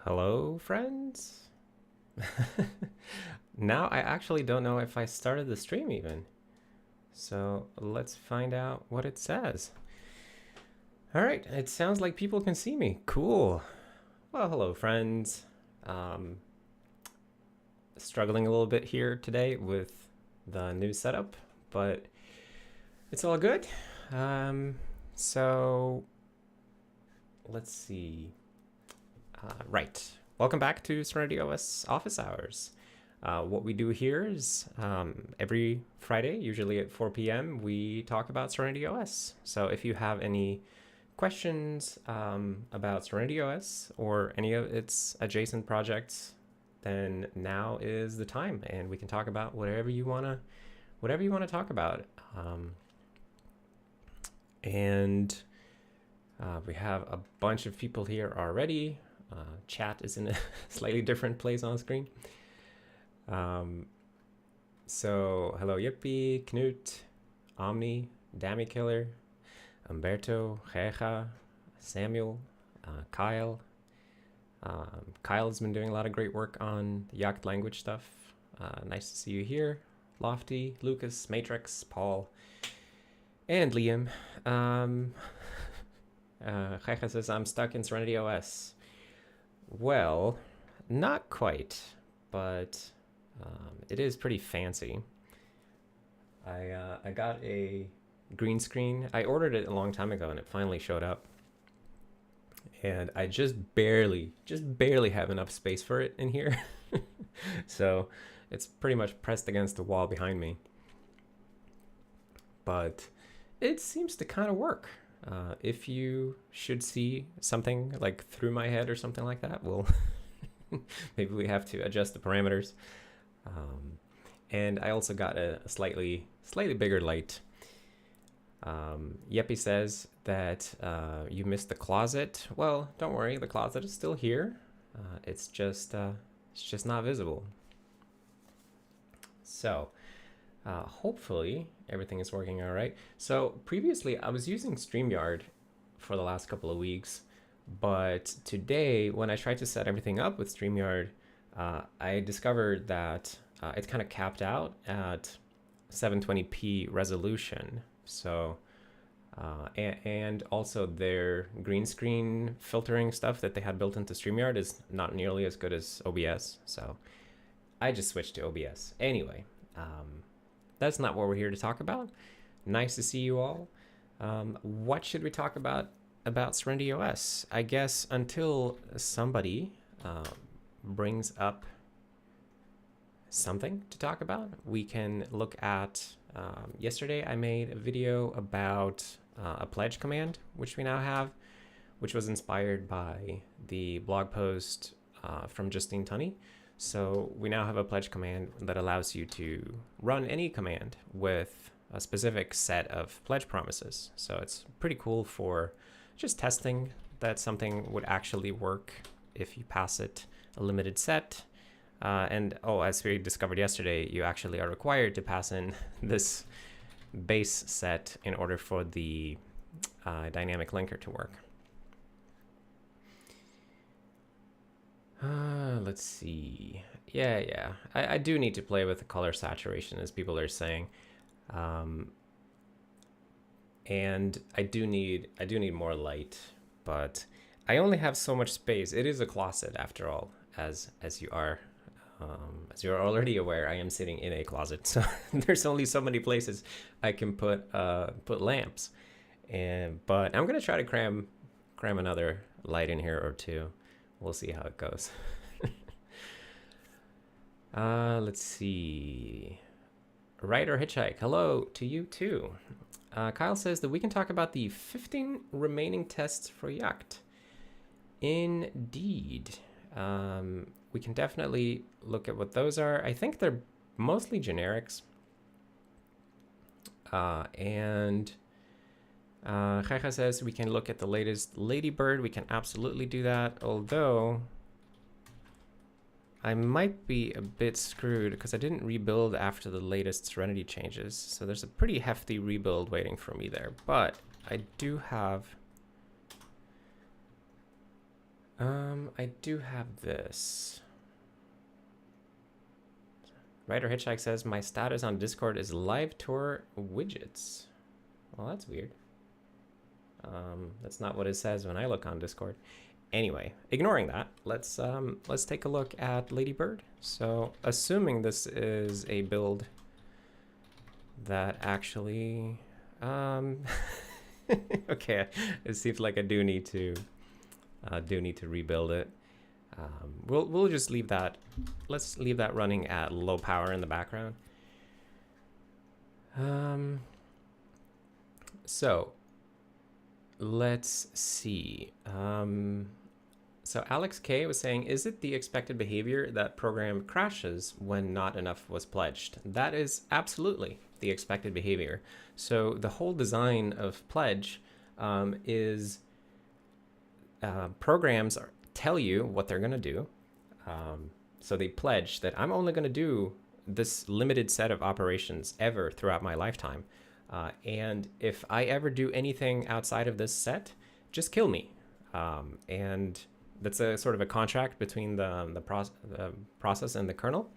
Hello, friends? Now I actually don't know if I started the stream even. So let's find out what it says. All right, it sounds like people can see me. Cool. Well, hello, friends. Struggling a little bit here today with the new setup, but it's all good. So let's see. Right. Welcome back to SerenityOS Office Hours. What we do here is every Friday, usually at 4 p.m., we talk about SerenityOS. So if you have any questions about SerenityOS or any of its adjacent projects, then now is the time, and we can talk about whatever you wanna talk about. We have a bunch of people here already. Chat is in a slightly different place on screen. So hello Yippee, Knute, Omni, Dammy Killer, Umberto, Reja, Samuel, Kyle. Kyle's been doing a lot of great work on the Yacht language stuff. Nice to see you here. Lofty, Lucas, Matrix, Paul, and Liam. Reja says, I'm stuck in SerenityOS. Well, not quite, but it is pretty fancy. I got a green screen. I ordered it a long time ago and it finally showed up. And I just barely have enough space for it in here. So it's pretty much pressed against the wall behind me. But it seems to kind of work. If you should see something like through my head or something like that, well, maybe we have to adjust the parameters. And I also got a slightly bigger light. Yeppy says that you missed the closet. Well, don't worry, the closet is still here. It's just not visible. So hopefully everything is working all right. So previously I was using Streamyard for the last couple of weeks, but today when I tried to set everything up with Streamyard, I discovered that it's kind of capped out at 720p resolution. So and also their green screen filtering stuff that they had built into Streamyard is not nearly as good as OBS. So I just switched to OBS. Anyway, that's not what we're here to talk about. Nice to see you all. What should we talk about SerenityOS? I guess until somebody brings up something to talk about, we can look at, yesterday I made a video about a pledge command, which we now have, which was inspired by the blog post from Justine Tunney. So we now have a pledge command that allows you to run any command with a specific set of pledge promises. So it's pretty cool for just testing that something would actually work if you pass it a limited set. And as we discovered yesterday, you actually are required to pass in this base set in order for the dynamic linker to work. Let's see. Yeah. I do need to play with the color saturation, as people are saying, and I do need more light, but I only have so much space. It is a closet, after all, as you are already aware. I am sitting in a closet, so there's only so many places I can put lamps, but I'm gonna try to cram another light in here or two. We'll see how it goes. Let's see. Ride or hitchhike. Hello to you too. Kyle says that we can talk about the 15 remaining tests for Yacht. Indeed. We can definitely look at what those are. I think they're mostly generics. And Reja says we can look at the latest Ladybird. We can absolutely do that, although I might be a bit screwed because I didn't rebuild after the latest Serenity changes. So there's a pretty hefty rebuild waiting for me there. But I do have I do have this. Writer Hitchhike says, my status on Discord is live tour widgets. Well, that's weird. That's not what it says when I look on Discord. Anyway, ignoring that, let's take a look at Ladybird. So, assuming this is a build that actually, okay, it seems like I do need to rebuild it. We'll just leave that. Let's leave that running at low power in the background. So let's see. So Alex K was saying, is it the expected behavior that program crashes when not enough was pledged? That is absolutely the expected behavior. So the whole design of pledge is programs tell you what they're going to do. So they pledge that I'm only going to do this limited set of operations ever throughout my lifetime. And if I ever do anything outside of this set, just kill me. And that's a sort of a contract between the process and the kernel.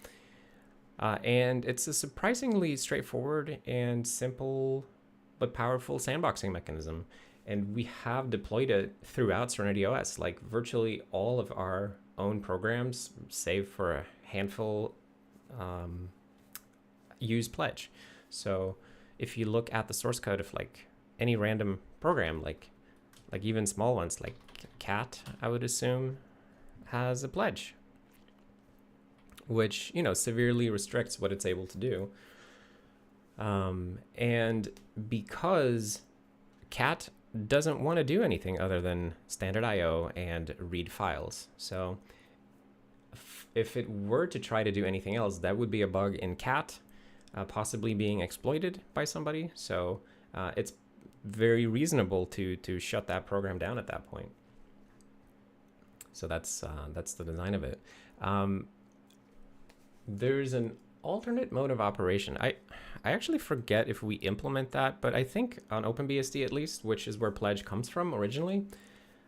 And it's a surprisingly straightforward and simple but powerful sandboxing mechanism. And we have deployed it throughout SerenityOS. Like virtually all of our own programs, save for a handful, use pledge. So if you look at the source code of like any random program, like even small ones like cat, I would assume, has a pledge, which, you know, severely restricts what it's able to do. And because cat doesn't want to do anything other than standard IO and read files. So if it were to try to do anything else, that would be a bug in cat, possibly being exploited by somebody. So it's very reasonable to shut that program down at that point. So that's the design of it. There's an alternate mode of operation. I actually forget if we implement that, but I think on OpenBSD at least, which is where pledge comes from originally,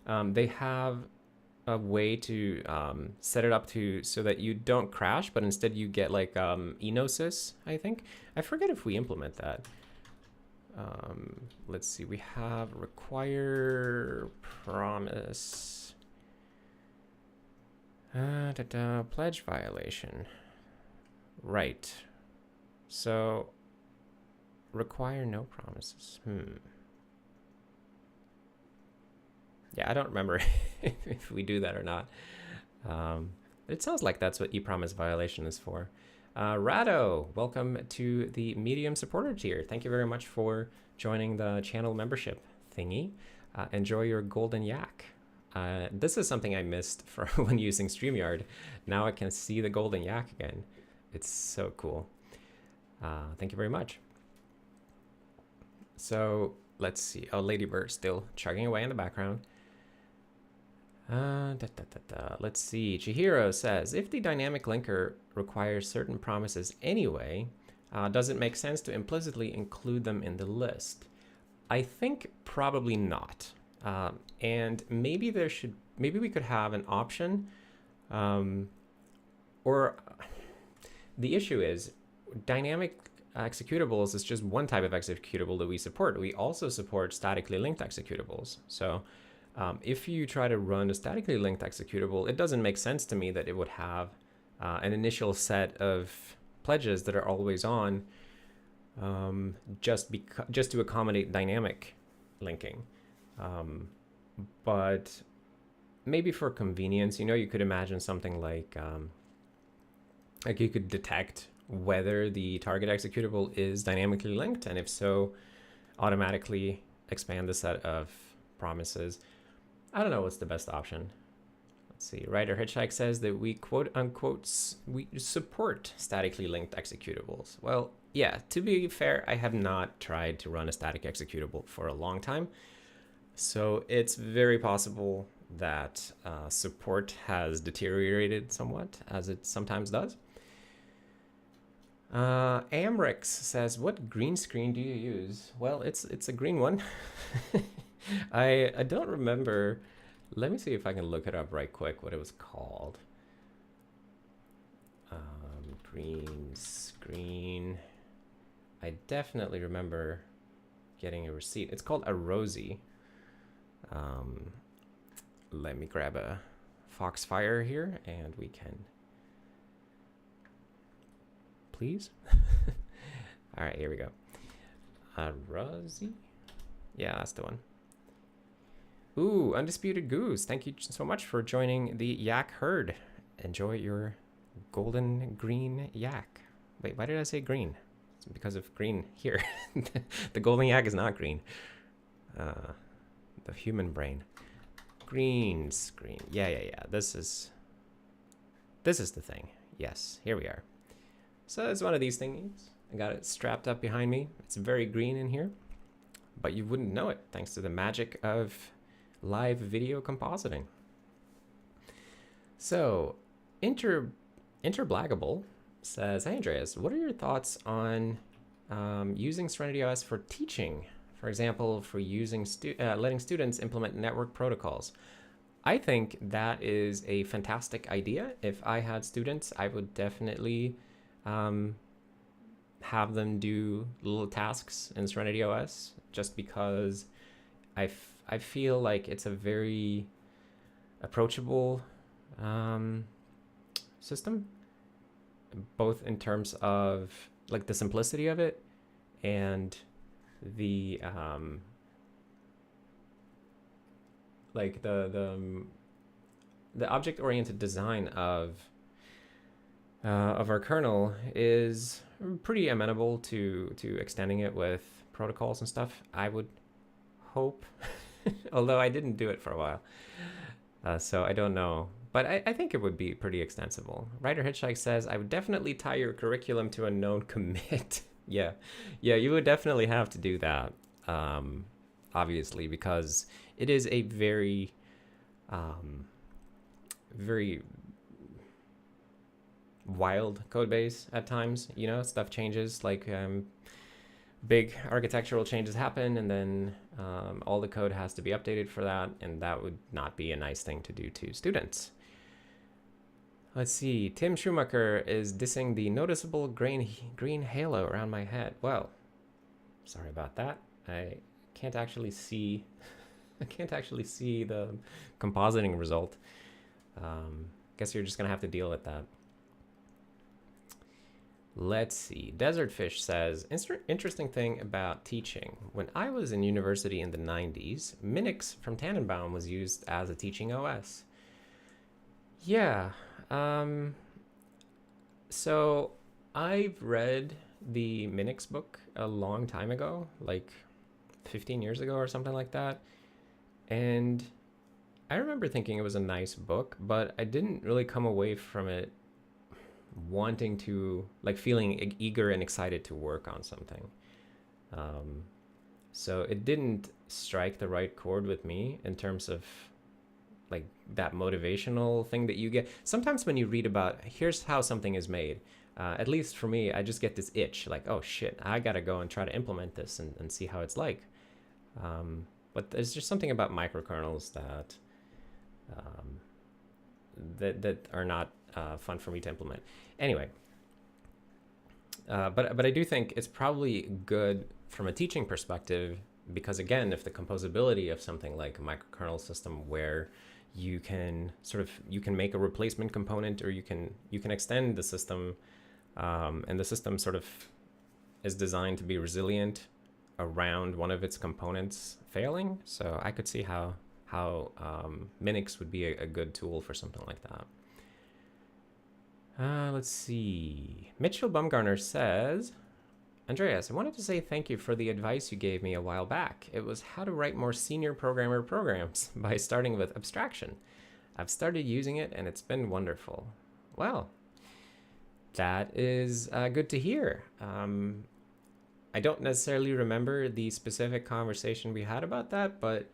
they have a way to set it up so that you don't crash, but instead you get like enosis, I think. I forget if we implement that. Let's see, we have require promise. Pledge violation. Right. So require no promises. Yeah, I don't remember if we do that or not. It sounds like that's what ePromise violation is for. Rado, welcome to the Medium supporter tier. Thank you very much for joining the channel membership thingy. Enjoy your golden yak. This is something I missed for when using Streamyard. Now I can see the golden yak again. It's so cool. Thank you very much. So let's see. Oh, Ladybird still chugging away in the background. Let's see. Chihiro says, if the dynamic linker requires certain promises anyway, does it make sense to implicitly include them in the list? I think probably not. And maybe we could have an option, or the issue is dynamic executables is just one type of executable that we support. We also support statically linked executables. So if you try to run a statically linked executable, it doesn't make sense to me that it would have an initial set of pledges that are always on, just to accommodate dynamic linking. But maybe for convenience, you could imagine something like you could detect whether the target executable is dynamically linked, and if so, automatically expand the set of promises. I don't know what's the best option. Let's see. Writer Hitchhike says that we quote unquote we support statically linked executables. Well, yeah, to be fair, I have not tried to run a static executable for a long time. So it's very possible that support has deteriorated somewhat, as it sometimes does. Amrix says, what green screen do you use? Well, it's a green one. I don't remember Let me see if I can look it up right quick, what it was called. Green screen. I definitely remember getting a receipt. It's called a Rosie. Let me grab a Foxfire here and we can... Please? All right, here we go. A Rosie? Yeah, that's the one. Ooh, Undisputed Goose. Thank you so much for joining the yak herd. Enjoy your golden green yak. Wait, why did I say green? It's because of green here. The golden yak is not green. The human brain. Green screen. Yeah. This is the thing. Yes, here we are. So it's one of these things. I got it strapped up behind me. It's very green in here, but you wouldn't know it thanks to the magic of live video compositing. So, Interblaggable says, "Hey Andreas, what are your thoughts on using SerenityOS for teaching? For example, for using letting students implement network protocols." I think that is a fantastic idea. If I had students, I would definitely have them do little tasks in SerenityOS, just because I feel like it's a very approachable system, both in terms of like the simplicity of it and the like the object-oriented design of our kernel is pretty amenable to extending it with protocols and stuff. I would hope, although I didn't do it for a while, so I don't know. But I think it would be pretty extensible. Ryder Hitchhike says, "I would definitely tie your curriculum to a known commit." Yeah, you would definitely have to do that, obviously, because it is a very, very wild code base at times. You know, stuff changes, like big architectural changes happen, and then all the code has to be updated for that, and that would not be a nice thing to do to students. Let's see. Tim Schumacher is dissing the noticeable green halo around my head. Well, sorry about that. I can't actually see. I can't actually see the compositing result. Guess you're just gonna have to deal with that. Let's see. Desert Fish says, interesting thing about teaching. When I was in university in the 90s, Minix from Tannenbaum was used as a teaching OS. Yeah. So I've read the Minix book a long time ago, like 15 years ago or something like that. And I remember thinking it was a nice book, but I didn't really come away from it wanting to, like, feeling eager and excited to work on something. So it didn't strike the right chord with me in terms of like that motivational thing that you get. Sometimes when you read about, here's how something is made, at least for me, I just get this itch, like, oh shit, I gotta go and try to implement this and see how it's like. But there's just something about microkernels that that are not fun for me to implement. Anyway, but I do think it's probably good from a teaching perspective, because again, if the composability of something like a microkernel system where you can make a replacement component, or you can extend the system, and the system sort of is designed to be resilient around one of its components failing. So I could see how Minix would be a good tool for something like that. Let's see. Mitchell Bumgarner says, Andreas, I wanted to say thank you for the advice you gave me a while back. It was how to write more senior programmer programs by starting with abstraction. I've started using it and it's been wonderful. Well, that is good to hear. I don't necessarily remember the specific conversation we had about that, but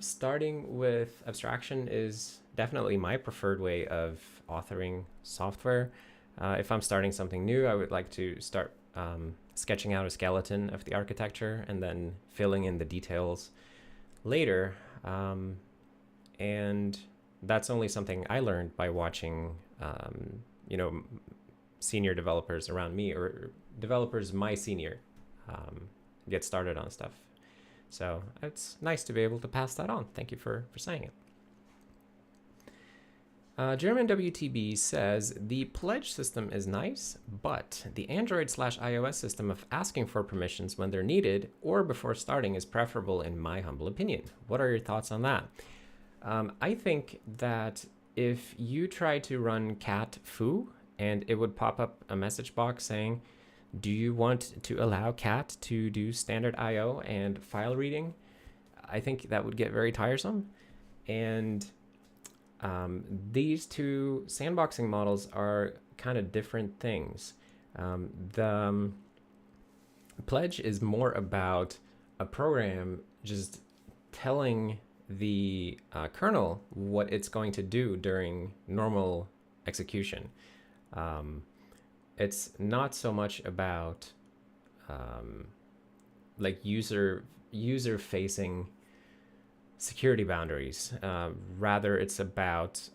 starting with abstraction is definitely my preferred way of authoring software. If I'm starting something new, I would like to start sketching out a skeleton of the architecture and then filling in the details later. And that's only something I learned by watching, you know, senior developers around me, or developers my senior, get started on stuff. So it's nice to be able to pass that on. Thank you for saying it. German WTB says, the pledge system is nice, but the Android/iOS system of asking for permissions when they're needed or before starting is preferable in my humble opinion. What are your thoughts on that? I think that if you try to run cat foo and it would pop up a message box saying, do you want to allow cat to do standard IO and file reading? I think that would get very tiresome. And these two sandboxing models are kind of different things. The pledge is more about a program just telling the kernel what it's going to do during normal execution. It's not so much about like user-facing security boundaries. Rather, it's about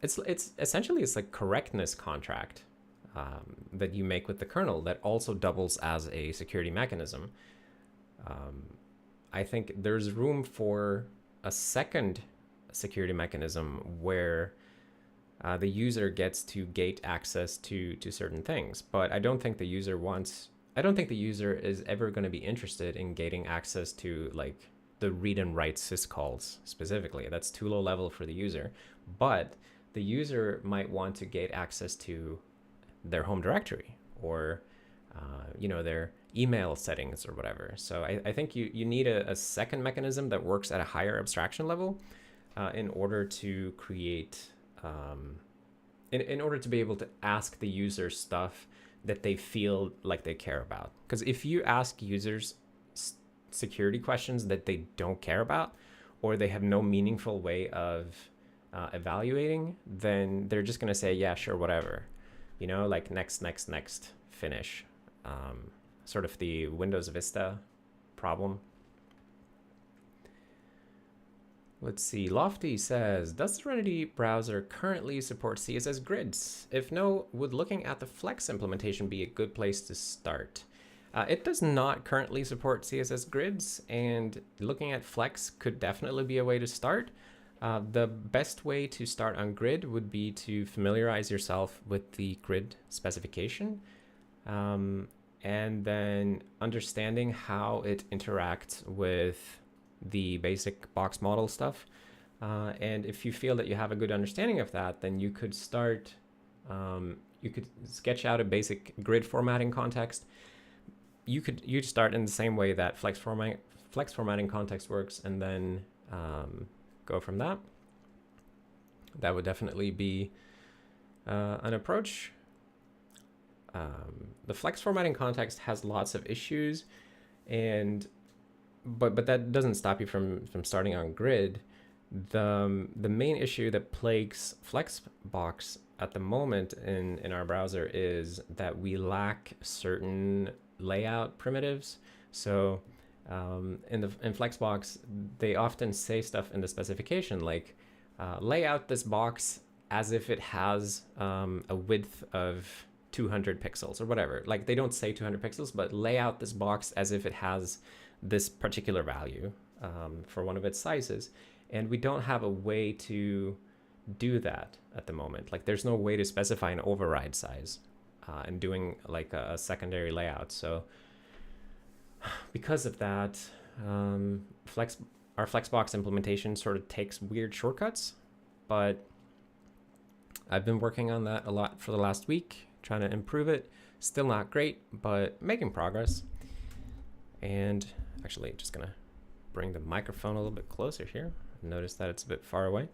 it's essentially it's like correctness contract that you make with the kernel that also doubles as a security mechanism. I think there's room for a second security mechanism where the user gets to gate access to certain things, but I don't think the user is ever going to be interested in gating access to like the read and write syscalls specifically. That's too low level for the user, but the user might want to gate access to their home directory or their email settings or whatever. So I think you need a second mechanism that works at a higher abstraction level in order to create in order to be able to ask the user stuff that they feel like they care about. Because if you ask users security questions that they don't care about, or they have no meaningful way of evaluating, then they're just going to say, yeah, sure, whatever. Like next, finish. Sort of the Windows Vista problem. Let's see. Lofty says, does the Serenity browser currently support CSS grids? If no, would looking at the Flex implementation be a good place to start? It does not currently support CSS grids, and looking at Flex could definitely be a way to start. The best way to start on grid would be to familiarize yourself with the grid specification, and then understanding how it interacts with the basic box model stuff. And if you feel that you have a good understanding of that, then you could start, you could sketch out a basic grid formatting context. You'd start in the same way that flex formatting context works, and then go from that. That would definitely be an approach. The flex formatting context has lots of issues, but that doesn't stop you from starting on grid. The main issue that plagues Flexbox at the moment in our browser is that we lack certain layout primitives. So in Flexbox, they often say stuff in the specification like lay out this box as if it has a width of 200 pixels or whatever. Like, they don't say 200 pixels, but lay out this box as if it has this particular value for one of its sizes. And we don't have a way to do that at the moment. Like, there's no way to specify an override size and doing like a secondary layout. So because of that, our Flexbox implementation sort of takes weird shortcuts, but I've been working on that a lot for the last week, trying to improve it. Still not great, but making progress. And actually, just gonna bring the microphone a little bit closer here. Notice that it's a bit far away.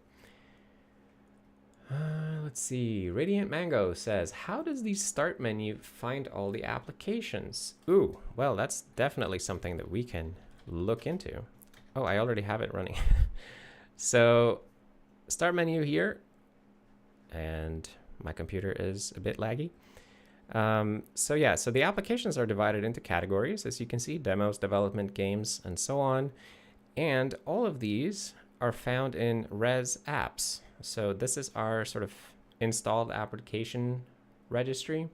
Let's see. Radiant Mango says, how does the start menu find all the applications? Ooh, well, that's definitely something that we can look into. Oh, I already have it running. So start menu here, and my computer is a bit laggy. So the applications are divided into categories, as you can see: demos, development, games, and so on. And all of these are found in res apps. So this is our sort of installed application registry.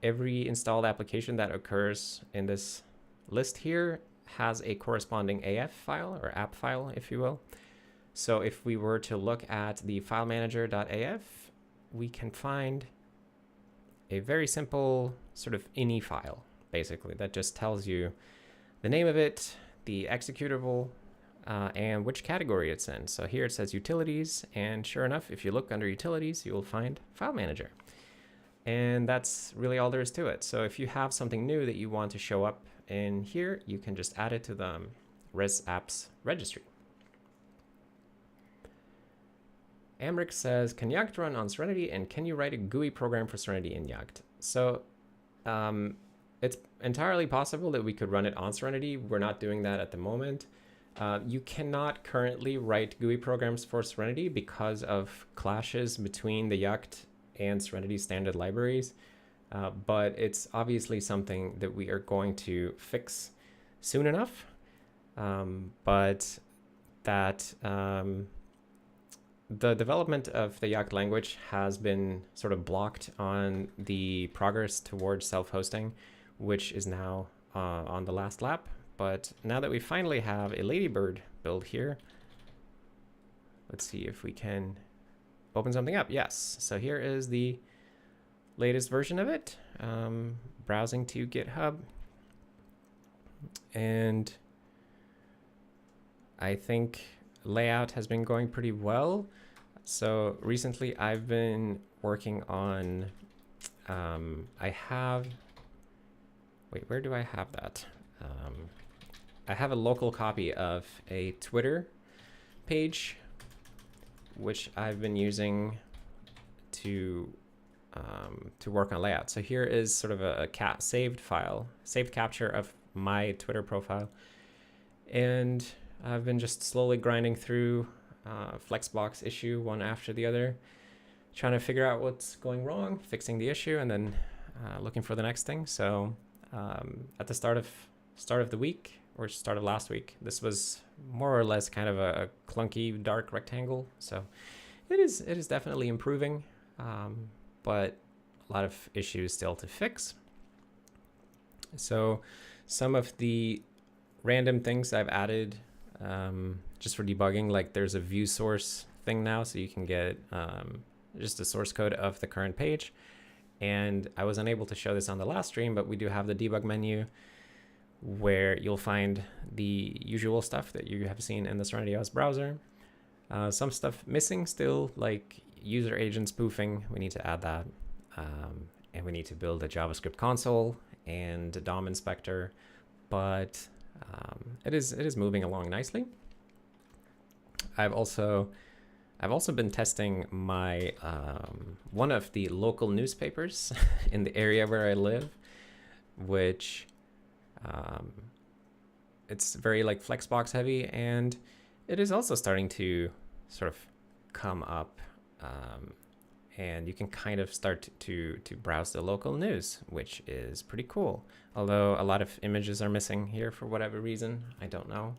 Every installed application that occurs in this list here has a corresponding AF file, or app file, if you will. So if we were to look at the file manager.af, we can find a very simple sort of ini file, basically, that just tells you the name of it, the executable, and which category it's in. So here it says utilities, and sure enough, if you look under utilities, you will find file manager. And that's really all there is to it. So if you have something new that you want to show up in here, you can just add it to the res apps registry. Amric says, can Yacht run on Serenity, and can you write a GUI program for Serenity in Yacht? So it's entirely possible that we could run it on Serenity. We're not doing that at the moment. You cannot currently write GUI programs for Serenity because of clashes between the Yacht and Serenity standard libraries. But it's obviously something that we are going to fix soon enough. But that the development of the Yacht language has been sort of blocked on the progress towards self-hosting, which is now on the last lap. But now that we finally have a Ladybird build here, let's see if we can open something up. Yes, so here is the latest version of it. Browsing to GitHub. And I think layout has been going pretty well. So recently I've been working on, wait, where do I have that? I have a local copy of a Twitter page, which I've been using to work on layout. So here is sort of a saved capture of my Twitter profile. And I've been just slowly grinding through Flexbox issue one after the other, trying to figure out what's going wrong, fixing the issue, and then looking for the next thing. So at the start of the week, or start of last week, this was more or less kind of a clunky dark rectangle. So it is definitely improving, but a lot of issues still to fix. So some of the random things I've added just for debugging, like there's a view source thing now, so you can get just the source code of the current page. And I was unable to show this on the last stream, but we do have the debug menu where you'll find the usual stuff that you have seen in the SerenityOS browser. Some stuff missing still, like user agent spoofing. We need to add that. And we need to build a JavaScript console and a DOM inspector, but it is moving along nicely. I've also been testing my one of the local newspapers in the area where I live, which it's very like Flexbox heavy, and it is also starting to sort of come up, and you can kind of start to browse the local news, which is pretty cool. Although a lot of images are missing here for whatever reason. I don't know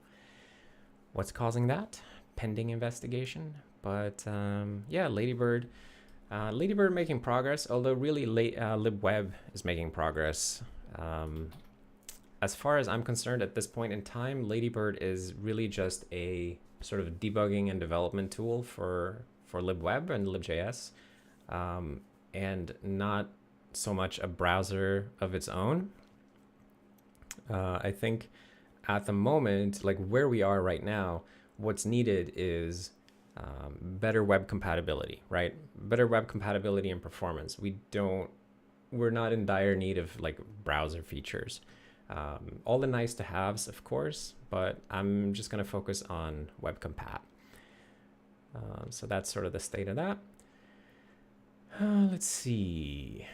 what's causing that. Pending investigation. But yeah, Ladybird making progress, although really libweb is making progress. As far as I'm concerned at this point in time, Ladybird is really just a sort of debugging and development tool for libweb and libjs, and not so much a browser of its own. I think at the moment, like where we are right now, what's needed is better web compatibility, right? Better web compatibility and performance. We're not in dire need of like browser features. All the nice to haves, of course, but I'm just going to focus on web compat. So that's sort of the state of that. Let's see.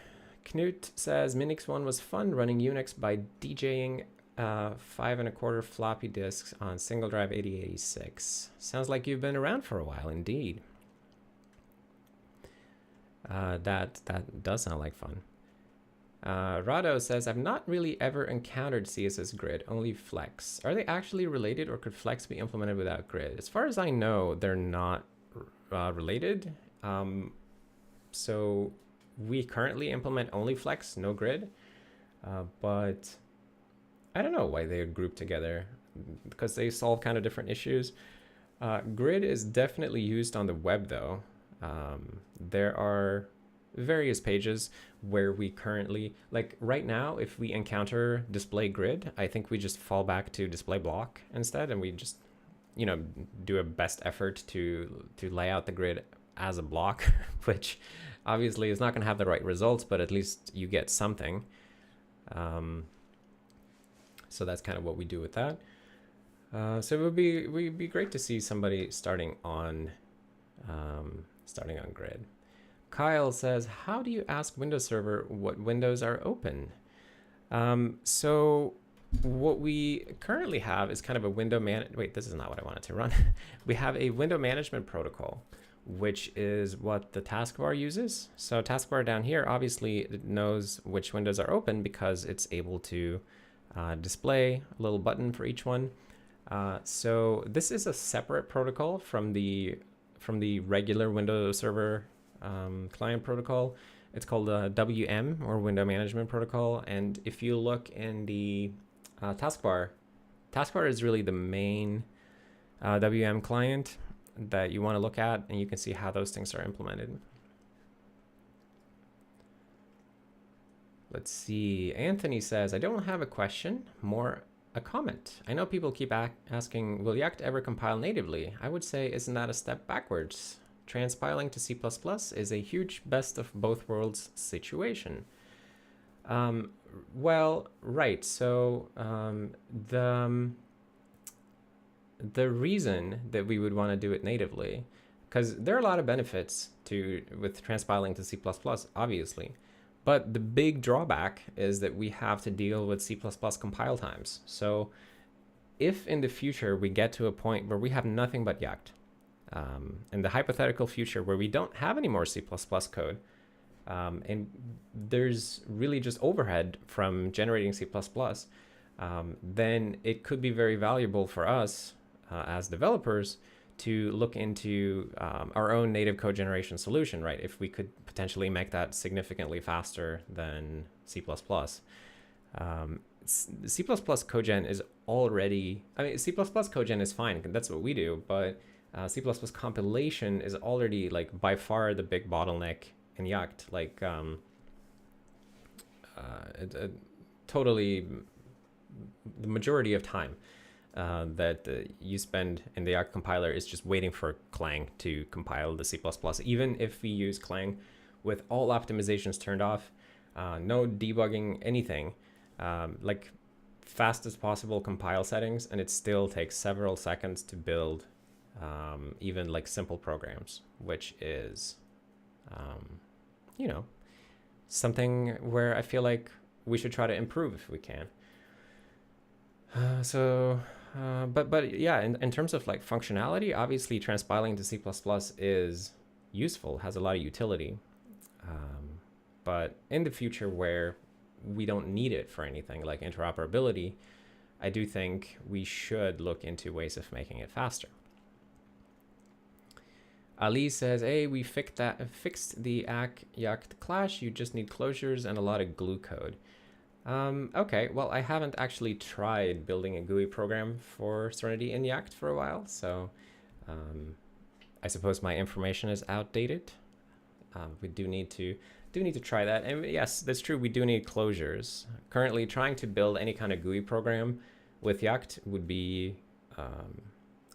Knute says Minix 1 was fun running Unix by DJing 5.25 floppy disks on single drive 8086. Sounds like you've been around for a while, indeed. That does sound like fun. Rado says, I've not really ever encountered CSS Grid, only Flex. Are they actually related, or could Flex be implemented without Grid? As far as I know, they're not related. So we currently implement only Flex, no Grid. But I don't know why they're grouped together, because they solve kind of different issues. Grid is definitely used on the web, though. There are various pages where we currently, like right now, if we encounter display grid, I think we just fall back to display block instead, and we just, you know, do a best effort to lay out the grid as a block, which obviously is not going to have the right results, but at least you get something. So that's kind of what we do with that. So it would be great to see somebody starting on grid. Kyle says, how do you ask Windows Server what windows are open? So what we currently have is kind of a window wait, this is not what I wanted to run. We have a window management protocol, which is what the taskbar uses. So taskbar down here, obviously it knows which windows are open because it's able to display a little button for each one. So this is a separate protocol from the regular Windows Server client protocol. It's called WM, or Window Management Protocol. And if you look in the taskbar is really the main WM client that you want to look at, and you can see how those things are implemented. Let's see. Anthony says, I don't have a question, more a comment. I know people keep asking, will Yacht ever compile natively? I would say, isn't that a step backwards? Transpiling to C++ is a huge best of both worlds situation. Well, right. So the reason that we would want to do it natively, because there are a lot of benefits with transpiling to C++, obviously. But the big drawback is that we have to deal with C++ compile times. So if in the future we get to a point where we have nothing but Yacht, in the hypothetical future where we don't have any more C++ code, and there's really just overhead from generating C++, then it could be very valuable for us as developers to look into our own native code generation solution, right? If we could potentially make that significantly faster than C++. C++ codegen is already, I mean, C++ codegen is fine, that's what we do, but C++ compilation is already like by far the big bottleneck in Yacht. Like totally the majority of time that you spend in the Yacht compiler is just waiting for Clang to compile the C++. Even if we use Clang with all optimizations turned off, no debugging, anything, like fastest possible compile settings, and it still takes several seconds to build even like simple programs, which is, you know, something where I feel like we should try to improve if we can. But yeah, in terms of like functionality, obviously transpiling to C++ is useful, has a lot of utility. But in the future where we don't need it for anything like interoperability, I do think we should look into ways of making it faster. Ali says, hey, we fixed the Yacht clash. You just need closures and a lot of glue code. Okay, well, I haven't actually tried building a GUI program for Serenity in Yacht for a while, so I suppose my information is outdated. We do need to try that. And yes, that's true. We do need closures. Currently, trying to build any kind of GUI program with Yacht would be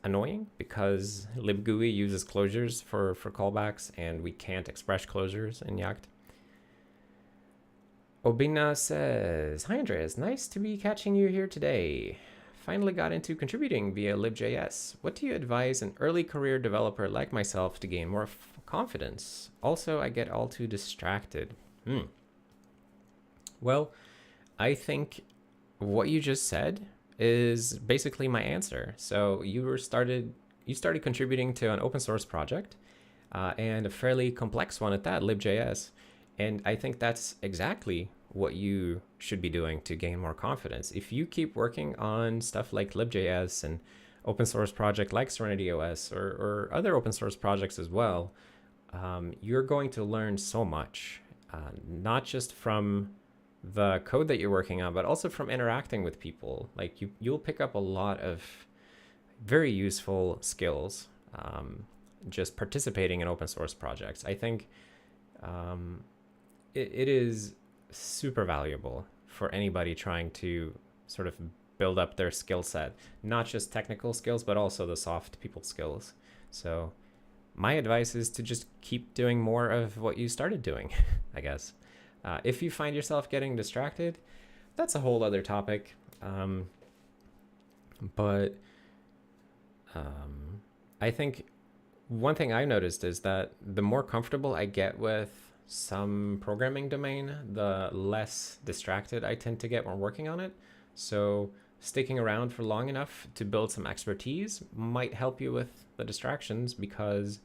annoying because libgui uses closures for callbacks, and we can't express closures in Yacht. Obina says, hi Andreas, nice to be catching you here today. Finally got into contributing via libjs. What do you advise an early career developer like myself to gain more confidence? Also, I get all too distracted. Well, I think what you just said is basically my answer. So you started contributing to an open source project, and a fairly complex one at that, libjs. And I think that's exactly what you should be doing to gain more confidence. If you keep working on stuff like libjs and open source project like SerenityOS or other open source projects as well, you're going to learn so much, not just from the code that you're working on, but also from interacting with people. Like you'll pick up a lot of very useful skills just participating in open source projects. I think it is super valuable for anybody trying to sort of build up their skill set, not just technical skills, but also the soft people skills. So my advice is to just keep doing more of what you started doing, I guess. If you find yourself getting distracted, that's a whole other topic. But I think one thing I noticed is that the more comfortable I get with some programming domain, the less distracted I tend to get when working on it. So sticking around for long enough to build some expertise might help you with the distractions, because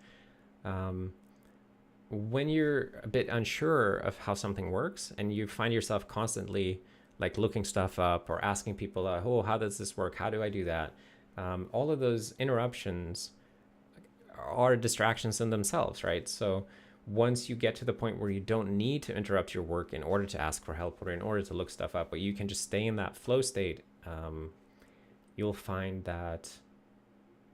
when you're a bit unsure of how something works and you find yourself constantly like looking stuff up or asking people, oh, how does this work? How do I do that? All of those interruptions are distractions in themselves, right? So once you get to the point where you don't need to interrupt your work in order to ask for help or in order to look stuff up, but you can just stay in that flow state, you'll find that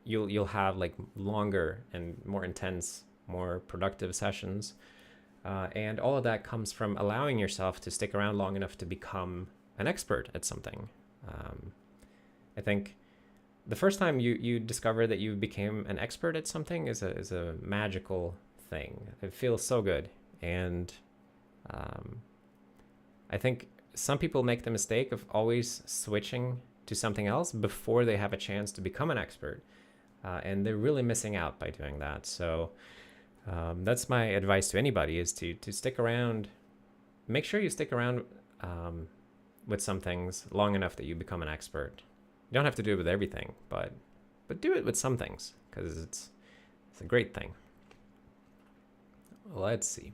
you'll have like longer and more intense, more productive sessions. And all of that comes from allowing yourself to stick around long enough to become an expert at something. I think the first time you discover that you became an expert at something is a magical thing. It feels so good. And I think some people make the mistake of always switching to something else before they have a chance to become an expert. And they're really missing out by doing that. So that's my advice to anybody, is to stick around. Make sure you stick around with some things long enough that you become an expert. You don't have to do it with everything, but do it with some things, because it's a great thing. Let's see.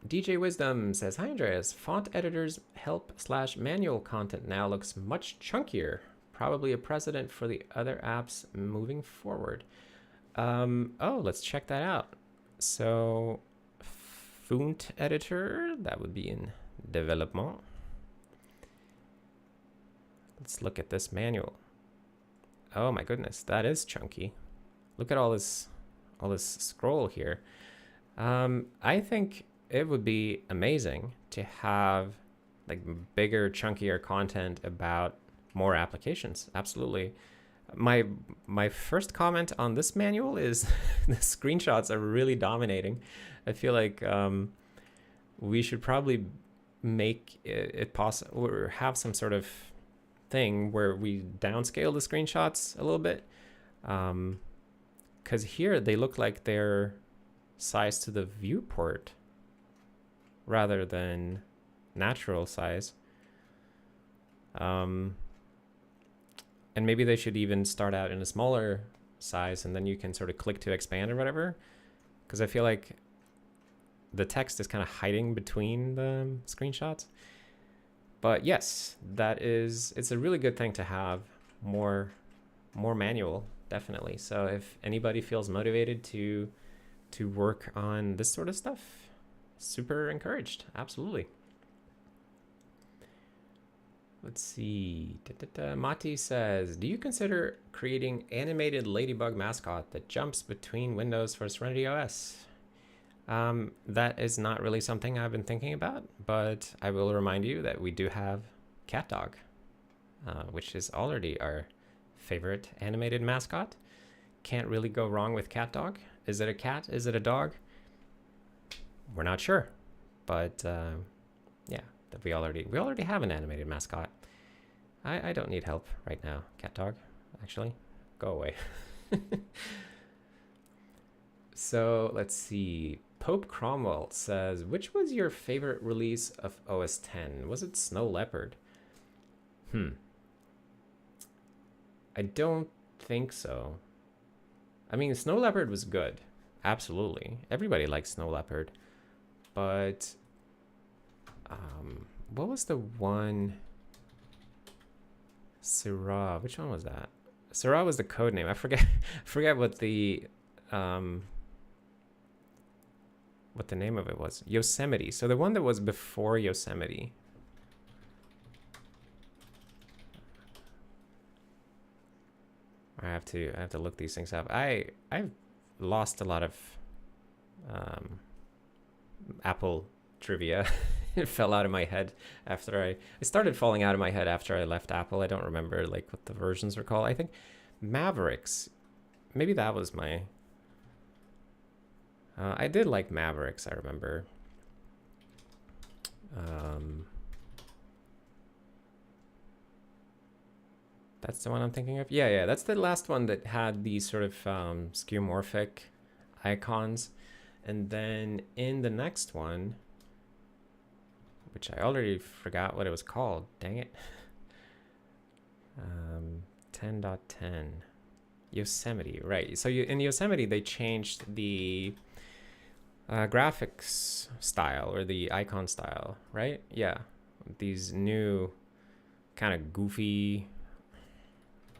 DJ Wisdom says, hi Andreas, font editors help/manual content now looks much chunkier. Probably a precedent for the other apps moving forward. Oh, let's check that out. So font editor, that would be in development. Let's look at this manual. Oh my goodness, that is chunky. Look at all this scroll here. I think it would be amazing to have like bigger, chunkier content about more applications. Absolutely. My first comment on this manual is the screenshots are really dominating. I feel like we should probably make it possible, or have some sort of thing where we downscale the screenshots a little bit, because here they look like they're sized to the viewport rather than natural size. And maybe they should even start out in a smaller size, and then you can sort of click to expand or whatever, because I feel like the text is kind of hiding between the screenshots. But yes, it's a really good thing to have more manual, definitely. So if anybody feels motivated to work on this sort of stuff, super encouraged. Absolutely. Let's see. Mati says, do you consider creating animated Ladybug mascot that jumps between windows for SerenityOS? That is not really something I've been thinking about, but I will remind you that we do have CatDog, which is already our favorite animated mascot. Can't really go wrong with CatDog. Is it a cat? Is it a dog? We're not sure, but yeah, that we already have an animated mascot. I don't need help right now, CatDog. Actually, go away. So let's see. Pope Cromwell says, which was your favorite release of OS X? Was it Snow Leopard? I don't think so. I mean, Snow Leopard was good. absolutely. Everybody likes snow leopard. But what was the one? Syrah. Which one was that? Syrah was the code name. I forget forget what the name of it was. Yosemite. So the one that was before Yosemite. I have to look these things up. I've lost a lot of Apple trivia. It fell out of my head after it started falling out of my head after I left Apple. I don't remember like what the versions were called. I think Mavericks. Maybe that was my I did like Mavericks, I remember. That's the one I'm thinking of. Yeah, that's the last one that had these sort of skeuomorphic icons. And then in the next one, which I already forgot what it was called, dang it. 10.10 Yosemite, right? So in Yosemite they changed the graphics style or the icon style, right? Yeah, these new kind of goofy,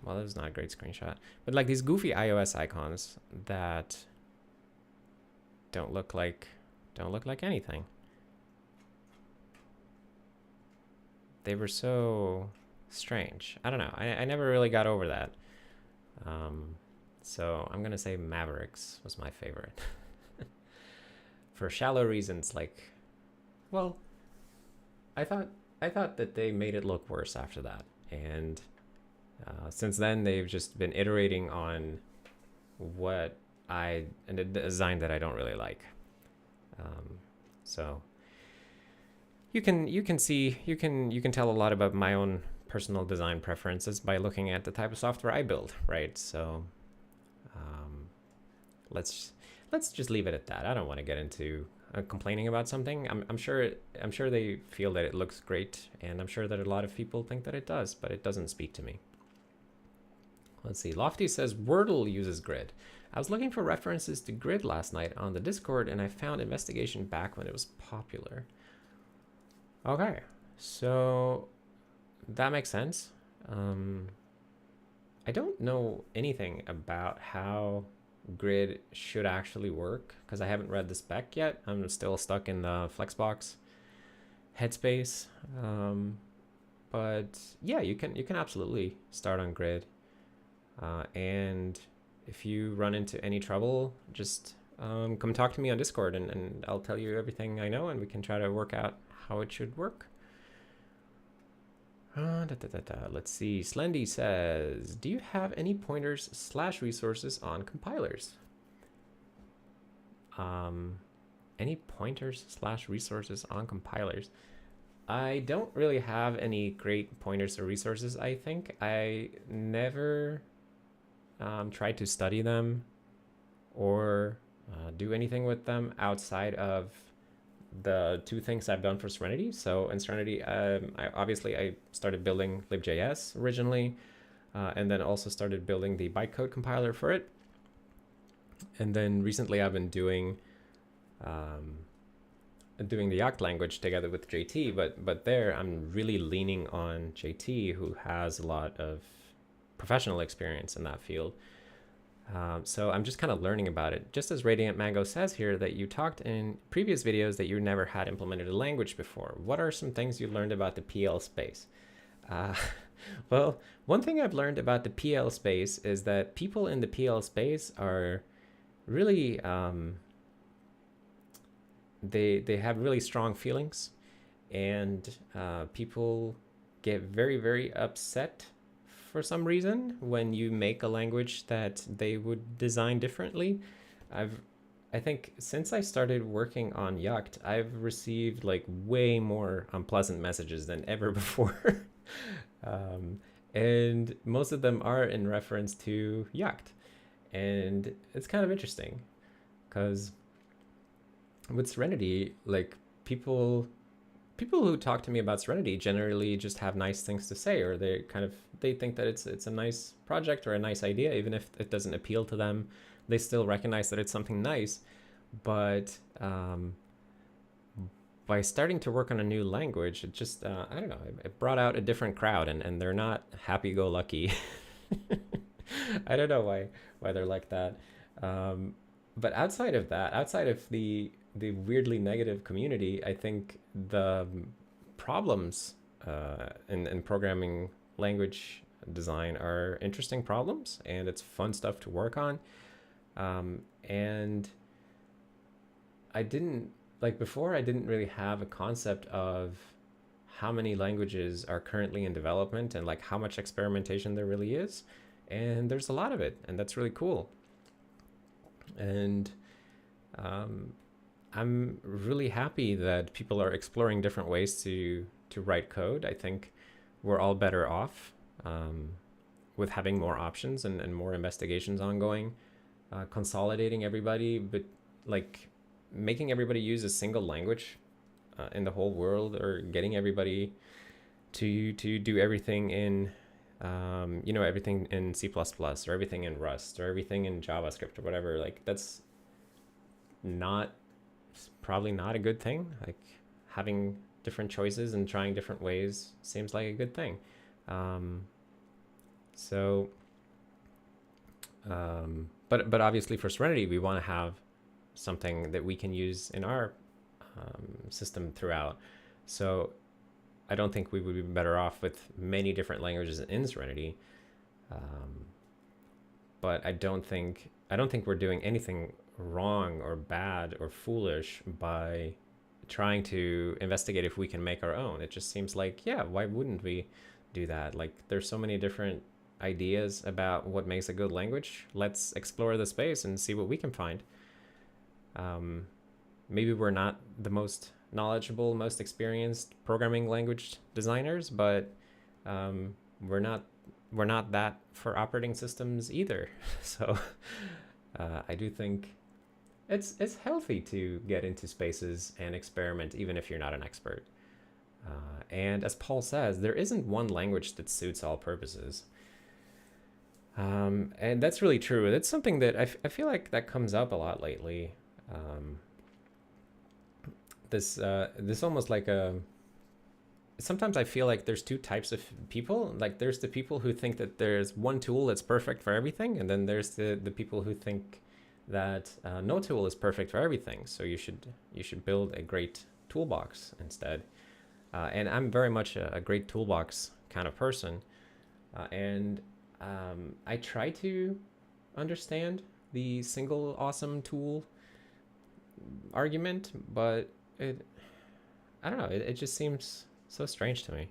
well, that was not a great screenshot, but like these goofy iOS icons that don't look like anything. They were so strange. I don't know. I never really got over that. So I'm gonna say Mavericks was my favorite. For shallow reasons, like, well, I thought that they made it look worse after that, and since then they've just been iterating on and a design that I don't really like. So you can tell a lot about my own personal design preferences by looking at the type of software I build, right? So let's just leave it at that. I don't want to get into complaining about something. I'm sure they feel that it looks great, and I'm sure that a lot of people think that it does, but it doesn't speak to me. Let's see. Lofty says Wordle uses grid. I was looking for references to grid last night on the Discord, and I found investigation back when it was popular. Okay, so that makes sense. I don't know anything about how grid should actually work because I haven't read the spec yet. I'm still stuck in the Flexbox headspace. But yeah, you can absolutely start on grid. And if you run into any trouble, just come talk to me on Discord, and I'll tell you everything I know, and we can try to work out how it should work. Let's see. Slendy says, do you have any pointers / resources on compilers? Any pointers / resources on compilers? I don't really have any great pointers or resources, I think. I never tried to study them or do anything with them outside of the two things I've done for Serenity. So in Serenity, I started building libjs originally, and then also started building the bytecode compiler for it. And then recently I've been doing the Yacht language together with JT, but there I'm really leaning on JT, who has a lot of professional experience in that field. So I'm just kind of learning about it. Just as Radiant Mango says here that you talked in previous videos that you never had implemented a language before. What are some things you learned about the PL space? Well, one thing I've learned about the PL space is that people in the PL space are really, they have really strong feelings, and people get very, very upset for some reason when you make a language that they would design differently. I think since I started working on Yacht, I've received like way more unpleasant messages than ever before. And most of them are in reference to Yacht. And it's kind of interesting because with Serenity, like people who talk to me about Serenity generally just have nice things to say, or they think that it's a nice project or a nice idea, even if it doesn't appeal to them they still recognize that it's something nice, but by starting to work on a new language, it just I don't know, it brought out a different crowd, and they're not happy-go-lucky. I don't know why they're like that. But outside of that, outside of the weirdly negative community, I think the problems in programming language design are interesting problems, and it's fun stuff to work on. And I didn't, like before, I didn't really have a concept of how many languages are currently in development and like how much experimentation there really is. And there's a lot of it, and that's really cool. And I'm really happy that people are exploring different ways to write code. I think we're all better off with having more options and more investigations ongoing, consolidating everybody, but like making everybody use a single language in the whole world, or getting everybody to do everything in everything in C++, or everything in Rust, or everything in JavaScript, or whatever. Like that's probably not a good thing. Like having different choices and trying different ways seems like a good thing. But obviously for Serenity, we want to have something that we can use in our system throughout. So I don't think we would be better off with many different languages in Serenity. But I don't think we're doing anything wrong or bad or foolish by trying to investigate if we can make our own. It just seems like, yeah, why wouldn't we do that? Like there's so many different ideas about what makes a good language. Let's explore the space and see what we can find. Maybe we're not the most knowledgeable, most experienced programming language designers, but we're not that for operating systems either. So I do think it's healthy to get into spaces and experiment, even if you're not an expert. And as Paul says, there isn't one language that suits all purposes. And that's really true. That's something that I feel like that comes up a lot lately. This almost like sometimes I feel like there's two types of people. Like there's the people who think that there's one tool that's perfect for everything, and then there's the people who think that no tool is perfect for everything. So you should build a great toolbox instead. And I'm very much a great toolbox kind of person, and I try to understand the single awesome tool argument, but I don't know, it just seems so strange to me.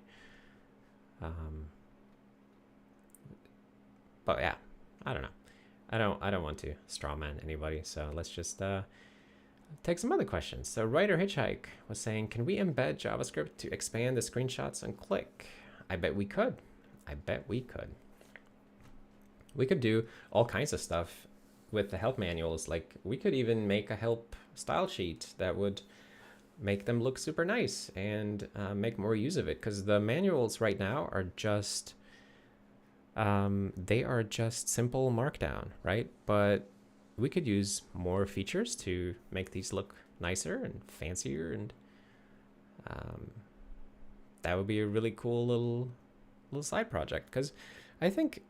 But yeah, I don't know. I don't want to strawman anybody, so let's just take some other questions. So Writer Hitchhike was saying, can we embed JavaScript to expand the screenshots and click? I bet we could. We could do all kinds of stuff with the help manuals. Like we could even make a help style sheet that would make them look super nice and make more use of it, because the manuals right now are just they are just simple markdown, right? But we could use more features to make these look nicer and fancier, and that would be a really cool little side project, because I think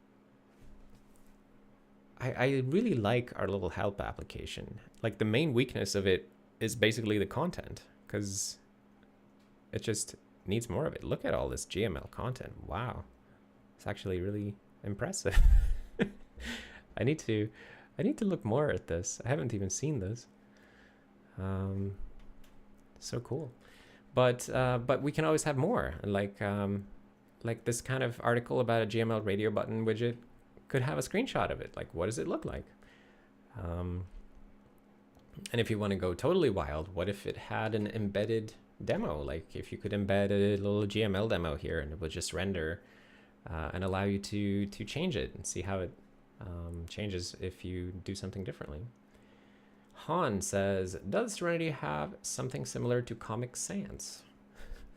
I really like our little help application. Like the main weakness of it is basically the content, because it just needs more of it. Look at all this GML content. Wow, it's actually really impressive. I need to look more at this. I haven't even seen this. So cool. But we can always have more. Like this kind of article about a GML radio button widget could have a screenshot of it. Like, what does it look like? And if you want to go totally wild, what if it had an embedded demo? Like if you could embed a little GML demo here, and it would just render and allow you to change it and see how it changes if you do something differently. Han says, does Serenity have something similar to Comic Sans?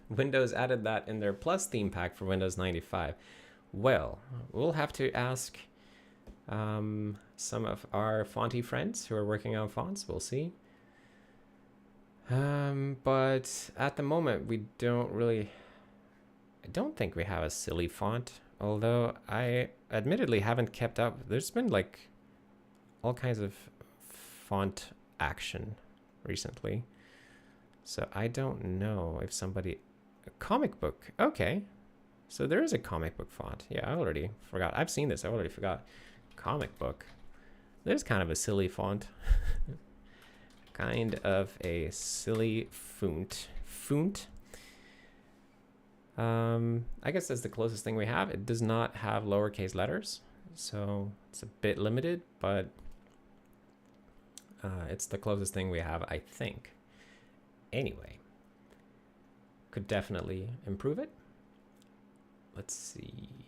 Windows added that in their Plus theme pack for Windows 95. Well, we'll have to ask some of our fonty friends who are working on fonts. We'll see. But at the moment, we don't really... I don't think we have a silly font, although I admittedly haven't kept up. There's been like all kinds of font action recently. So I don't know if somebody... A comic book. Okay. So there is a comic book font. Yeah, I already forgot. I've seen this. I already forgot. Comic book. There's kind of a silly font. Kind of a silly font. I guess that's the closest thing we have. It does not have lowercase letters, so it's a bit limited, but it's the closest thing we have, I think. Anyway, could definitely improve it. Let's see.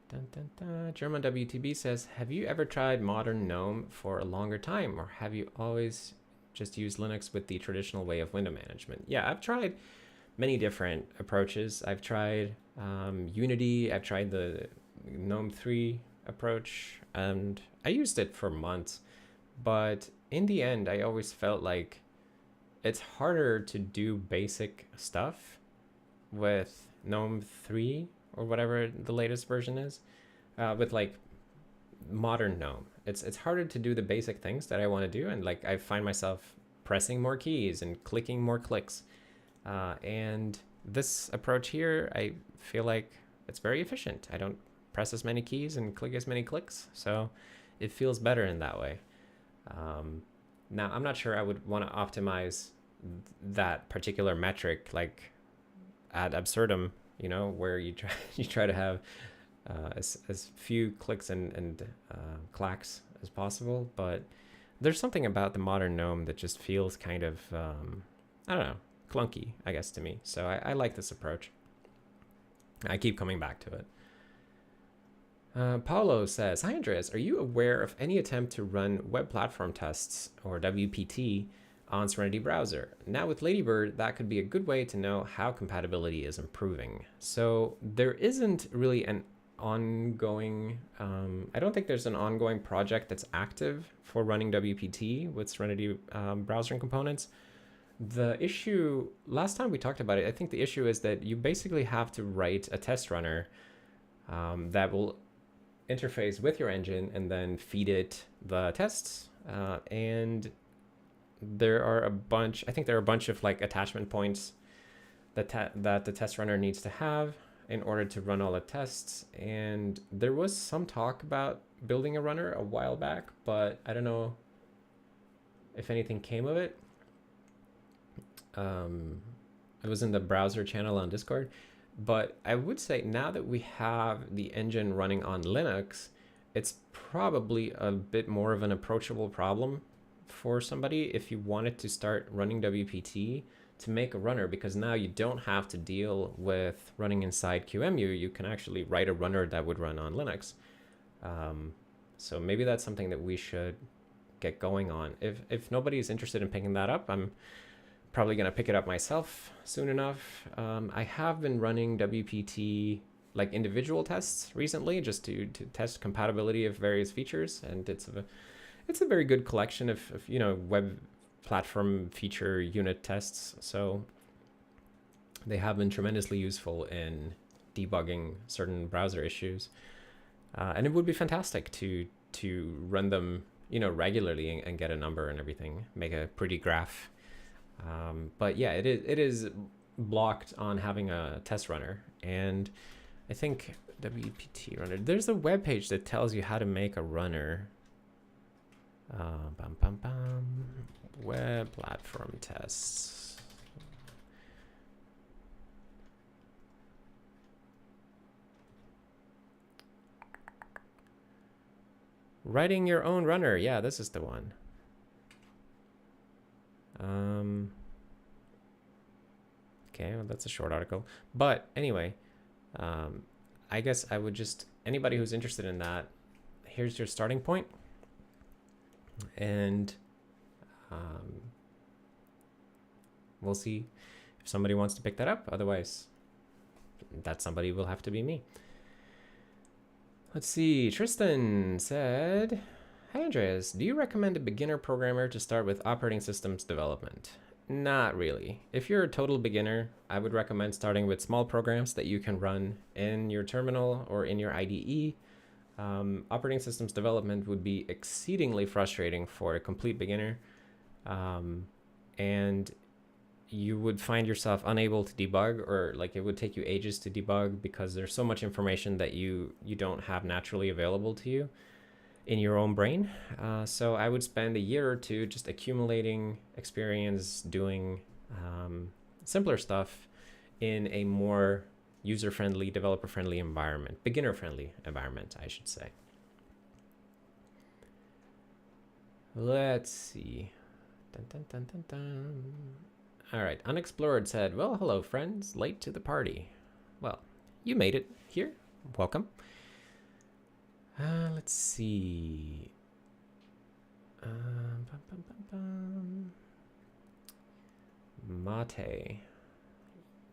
Dun, dun, dun. German WTB says, have you ever tried modern GNOME for a longer time, or have you always just used Linux with the traditional way of window management? Yeah, I've tried many different approaches. I've tried Unity, I've tried the GNOME 3 approach, and I used it for months. But in the end, I always felt like it's harder to do basic stuff with GNOME 3 or whatever the latest version is, with like modern GNOME. It's harder to do the basic things that I want to do, and like I find myself pressing more keys and clicking more clicks. And this approach here, I feel like it's very efficient. I don't press as many keys and click as many clicks, so it feels better in that way. Now, I'm not sure I would want to optimize that particular metric like ad absurdum, you know, where you try to have as few clicks and clacks as possible. But there's something about the modern GNOME that just feels kind of, I don't know, clunky, I guess, to me. So I like this approach. I keep coming back to it. Paulo says, hi Andreas, are you aware of any attempt to run web platform tests, or WPT, on Serenity browser? Now with Ladybird, that could be a good way to know how compatibility is improving. So there isn't really an ongoing, I don't think there's an ongoing project that's active for running WPT with Serenity browser and components. The issue, last time we talked about it, I think the issue is that you basically have to write a test runner that will interface with your engine and then feed it the tests. And there are a bunch, I think there are a bunch of like attachment points that the test runner needs to have in order to run all the tests. And there was some talk about building a runner a while back, but I don't know if anything came of it. It was in the browser channel on Discord. But I would say now that we have the engine running on Linux, it's probably a bit more of an approachable problem for somebody if you wanted to start running WPT to make a runner, because now you don't have to deal with running inside QEMU. You can actually write a runner that would run on Linux. So maybe that's something that we should get going on. If nobody's interested in picking that up, I'm probably going to pick it up myself soon enough. I have been running WPT like individual tests recently just to test compatibility of various features, and it's a very good collection of you know, web platform feature unit tests. So they have been tremendously useful in debugging certain browser issues, and it would be fantastic to run them, you know, regularly and get a number and everything, make a pretty graph. But yeah, it is blocked on having a test runner, and I think WPT runner, there's a web page that tells you how to make a runner. Web platform tests. Writing your own runner. Yeah, this is the one. Okay, well, that's a short article. But anyway, I guess I would just, anybody who's interested in that, here's your starting point. And we'll see if somebody wants to pick that up. Otherwise, that somebody will have to be me. Let's see. Tristan said, "Hi Andreas, do you recommend a beginner programmer to start with operating systems development?" Not really. If you're a total beginner, I would recommend starting with small programs that you can run in your terminal or in your IDE. Operating systems development would be exceedingly frustrating for a complete beginner, and you would find yourself unable to debug, or like it would take you ages to debug because there's so much information that you don't have naturally available to you in your own brain. So I would spend a year or two just accumulating experience doing simpler stuff in a more user-friendly, developer-friendly environment, beginner-friendly environment, I should say. Let's see. Dun, dun, dun, dun, dun. All right, Unexplored said, "Well, hello, friends. Late to the party." Well, you made it here. Welcome. Let's see. Bum, bum, bum, bum. Mate.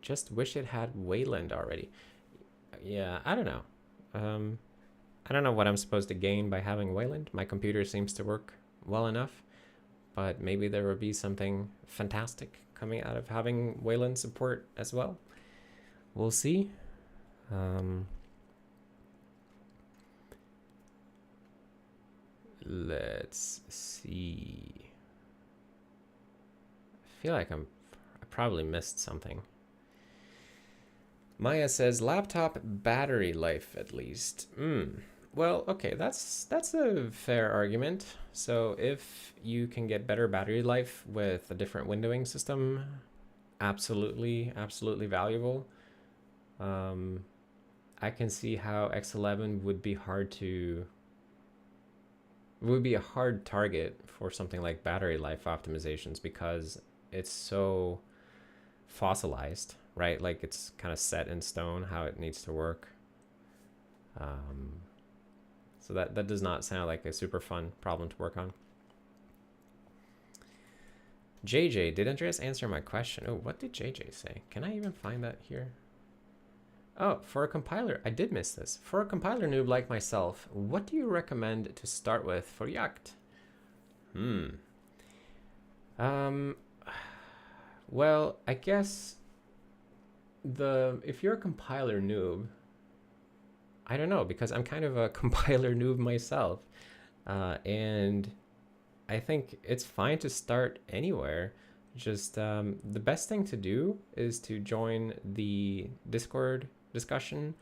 Just wish it had Wayland already. Yeah, I don't know. I don't know what I'm supposed to gain by having Wayland. My computer seems to work well enough, but maybe there will be something fantastic coming out of having Wayland support as well. We'll see. Let's see. I feel like I probably missed something. Maya says laptop battery life at least. Well, okay, that's a fair argument. So if you can get better battery life with a different windowing system, absolutely valuable. I can see how X11 would be a hard target for something like battery life optimizations because it's so fossilized, right? Like it's kind of set in stone how it needs to work. So that does not sound like a super fun problem to work on. JJ, did Andreas answer my question? Oh, what did JJ say? Can I even find that here? Oh, for a compiler, I did miss this. For a compiler noob like myself, what do you recommend to start with for Yacht? Well, I guess if you're a compiler noob, I don't know, because I'm kind of a compiler noob myself, and I think it's fine to start anywhere. Just the best thing to do is to join the Discord discussion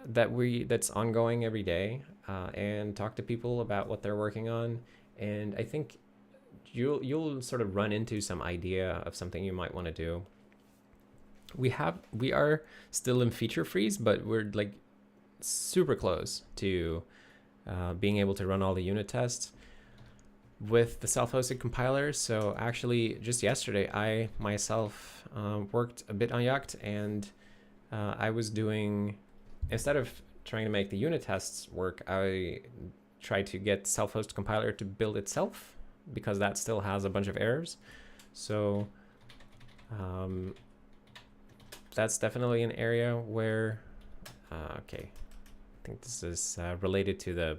that's ongoing every day, and talk to people about what they're working on. And I think you'll sort of run into some idea of something you might want to do. We are still in feature freeze, but we're like super close to being able to run all the unit tests with the self-hosted compilers. So actually just yesterday I myself worked a bit on Yacht, and I was doing, instead of trying to make the unit tests work, I tried to get self-hosted compiler to build itself, because that still has a bunch of errors. So that's definitely an area where okay, I think this is related to the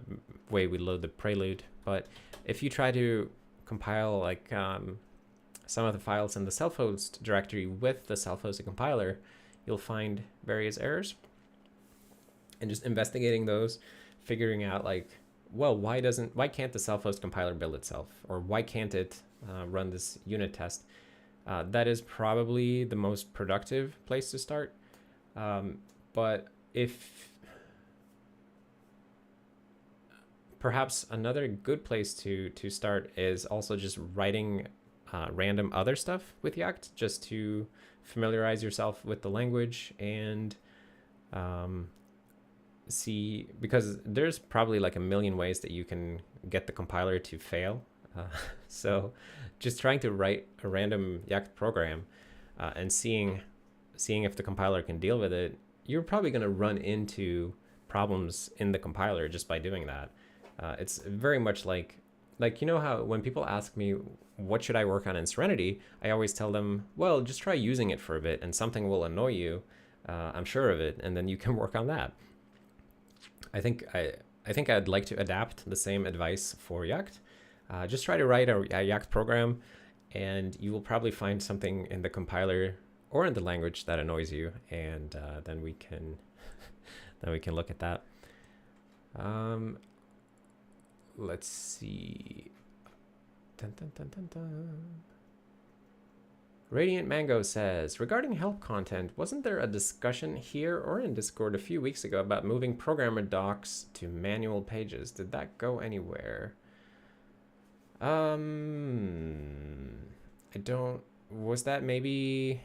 way we load the prelude, but if you try to compile like some of the files in the self-host directory with the self-hosted compiler, you'll find various errors. And just investigating those, figuring out like, well, why can't the self-host compiler build itself? Or why can't it run this unit test? That is probably the most productive place to start. But if perhaps another good place to start is also just writing random other stuff with Yacht, just to familiarize yourself with the language and see, because there's probably like a million ways that you can get the compiler to fail. So just trying to write a random Yacht program and seeing if the compiler can deal with it, you're probably going to run into problems in the compiler just by doing that. It's very much like you know how when people ask me what should I work on in Serenity, I always tell them, well, just try using it for a bit and something will annoy you. I'm sure of it, and then you can work on that. I think I'd like to adapt the same advice for Yacht. Just try to write a Yacht program, and you will probably find something in the compiler or in the language that annoys you, and then we can look at that. Let's see. Dun, dun, dun, dun, dun. Radiant Mango says, regarding help content, wasn't there a discussion here or in Discord a few weeks ago about moving programmer docs to manual pages? Did that go anywhere? I don't, was that maybe,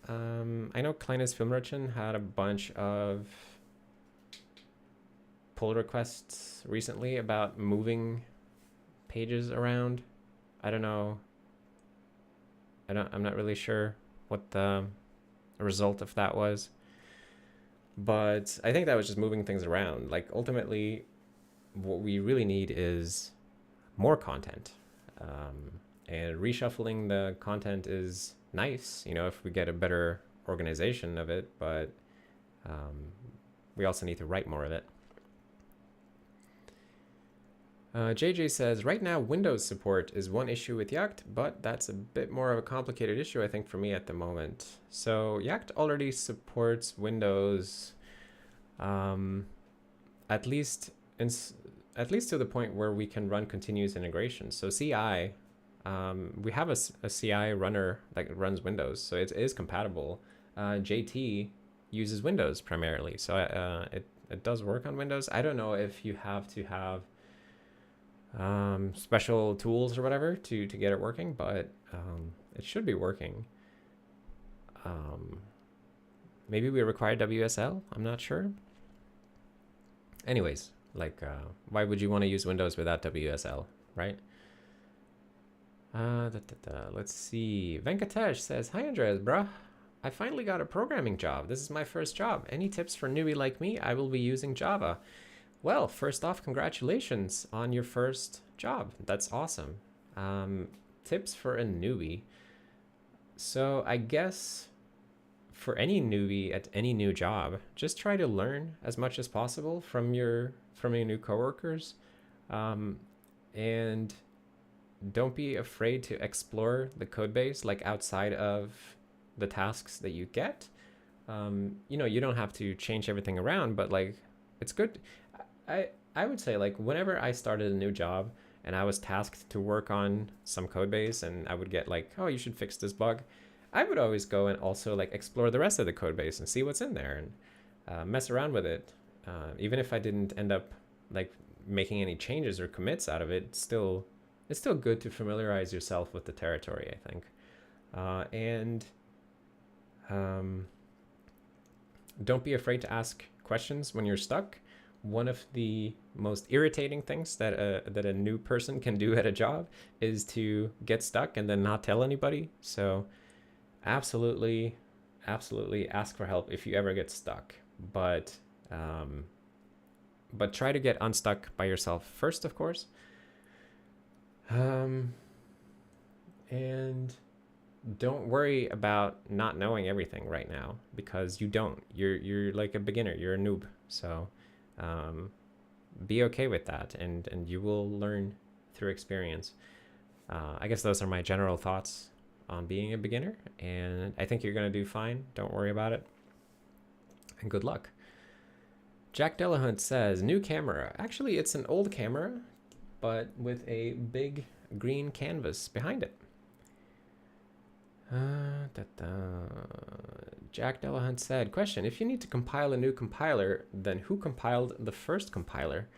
I know Kleines Filmröhrchen had a bunch of pull requests recently about moving pages around. I don't know. I'm not really sure what the result of that was, but I think that was just moving things around. Like ultimately, what we really need is more content, and reshuffling the content is nice, you know, if we get a better organization of it, but we also need to write more of it. JJ says, right now Windows support is one issue with Yacht, but that's a bit more of a complicated issue, I think, for me at the moment. So Yacht already supports Windows, at least to the point where we can run continuous integration. So CI, we have a CI runner that runs Windows, so it is compatible. JT uses Windows primarily, so it does work on Windows. I don't know if you have to have special tools or whatever to get it working, but it should be working. Maybe we require WSL, I'm not sure. Anyways, like why would you want to use Windows without WSL, right? Let's see. Venkatesh says, hi Andreas, bruh. I finally got a programming job. This is my first job. Any tips for newbie like me? I will be using Java. Well, first off, congratulations on your first job. That's awesome. Tips for a newbie. So I guess for any newbie at any new job, just try to learn as much as possible from your new coworkers, and don't be afraid to explore the code base, like outside of the tasks that you get. You know, you don't have to change everything around, but like it's good. I would say, like, whenever I started a new job and I was tasked to work on some code base and I would get like, oh, you should fix this bug, I would always go and also like explore the rest of the code base and see what's in there and mess around with it. Even if I didn't end up like making any changes or commits out of it, it's still good to familiarize yourself with the territory, I think. And don't be afraid to ask questions when you're stuck. One of the most irritating things that a new person can do at a job is to get stuck and then not tell anybody. So absolutely ask for help if you ever get stuck. But try to get unstuck by yourself first, of course. And don't worry about not knowing everything right now, because you don't. You're like a beginner. You're a noob. So be okay with that, and you will learn through experience. I guess those are my general thoughts on being a beginner, and I think you're going to do fine. Don't worry about it, and good luck. Jack Delahunt says, new camera. Actually, it's an old camera, but with a big green canvas behind it. Jack Delahunt said, question, if you need to compile a new compiler, then who compiled the first compiler?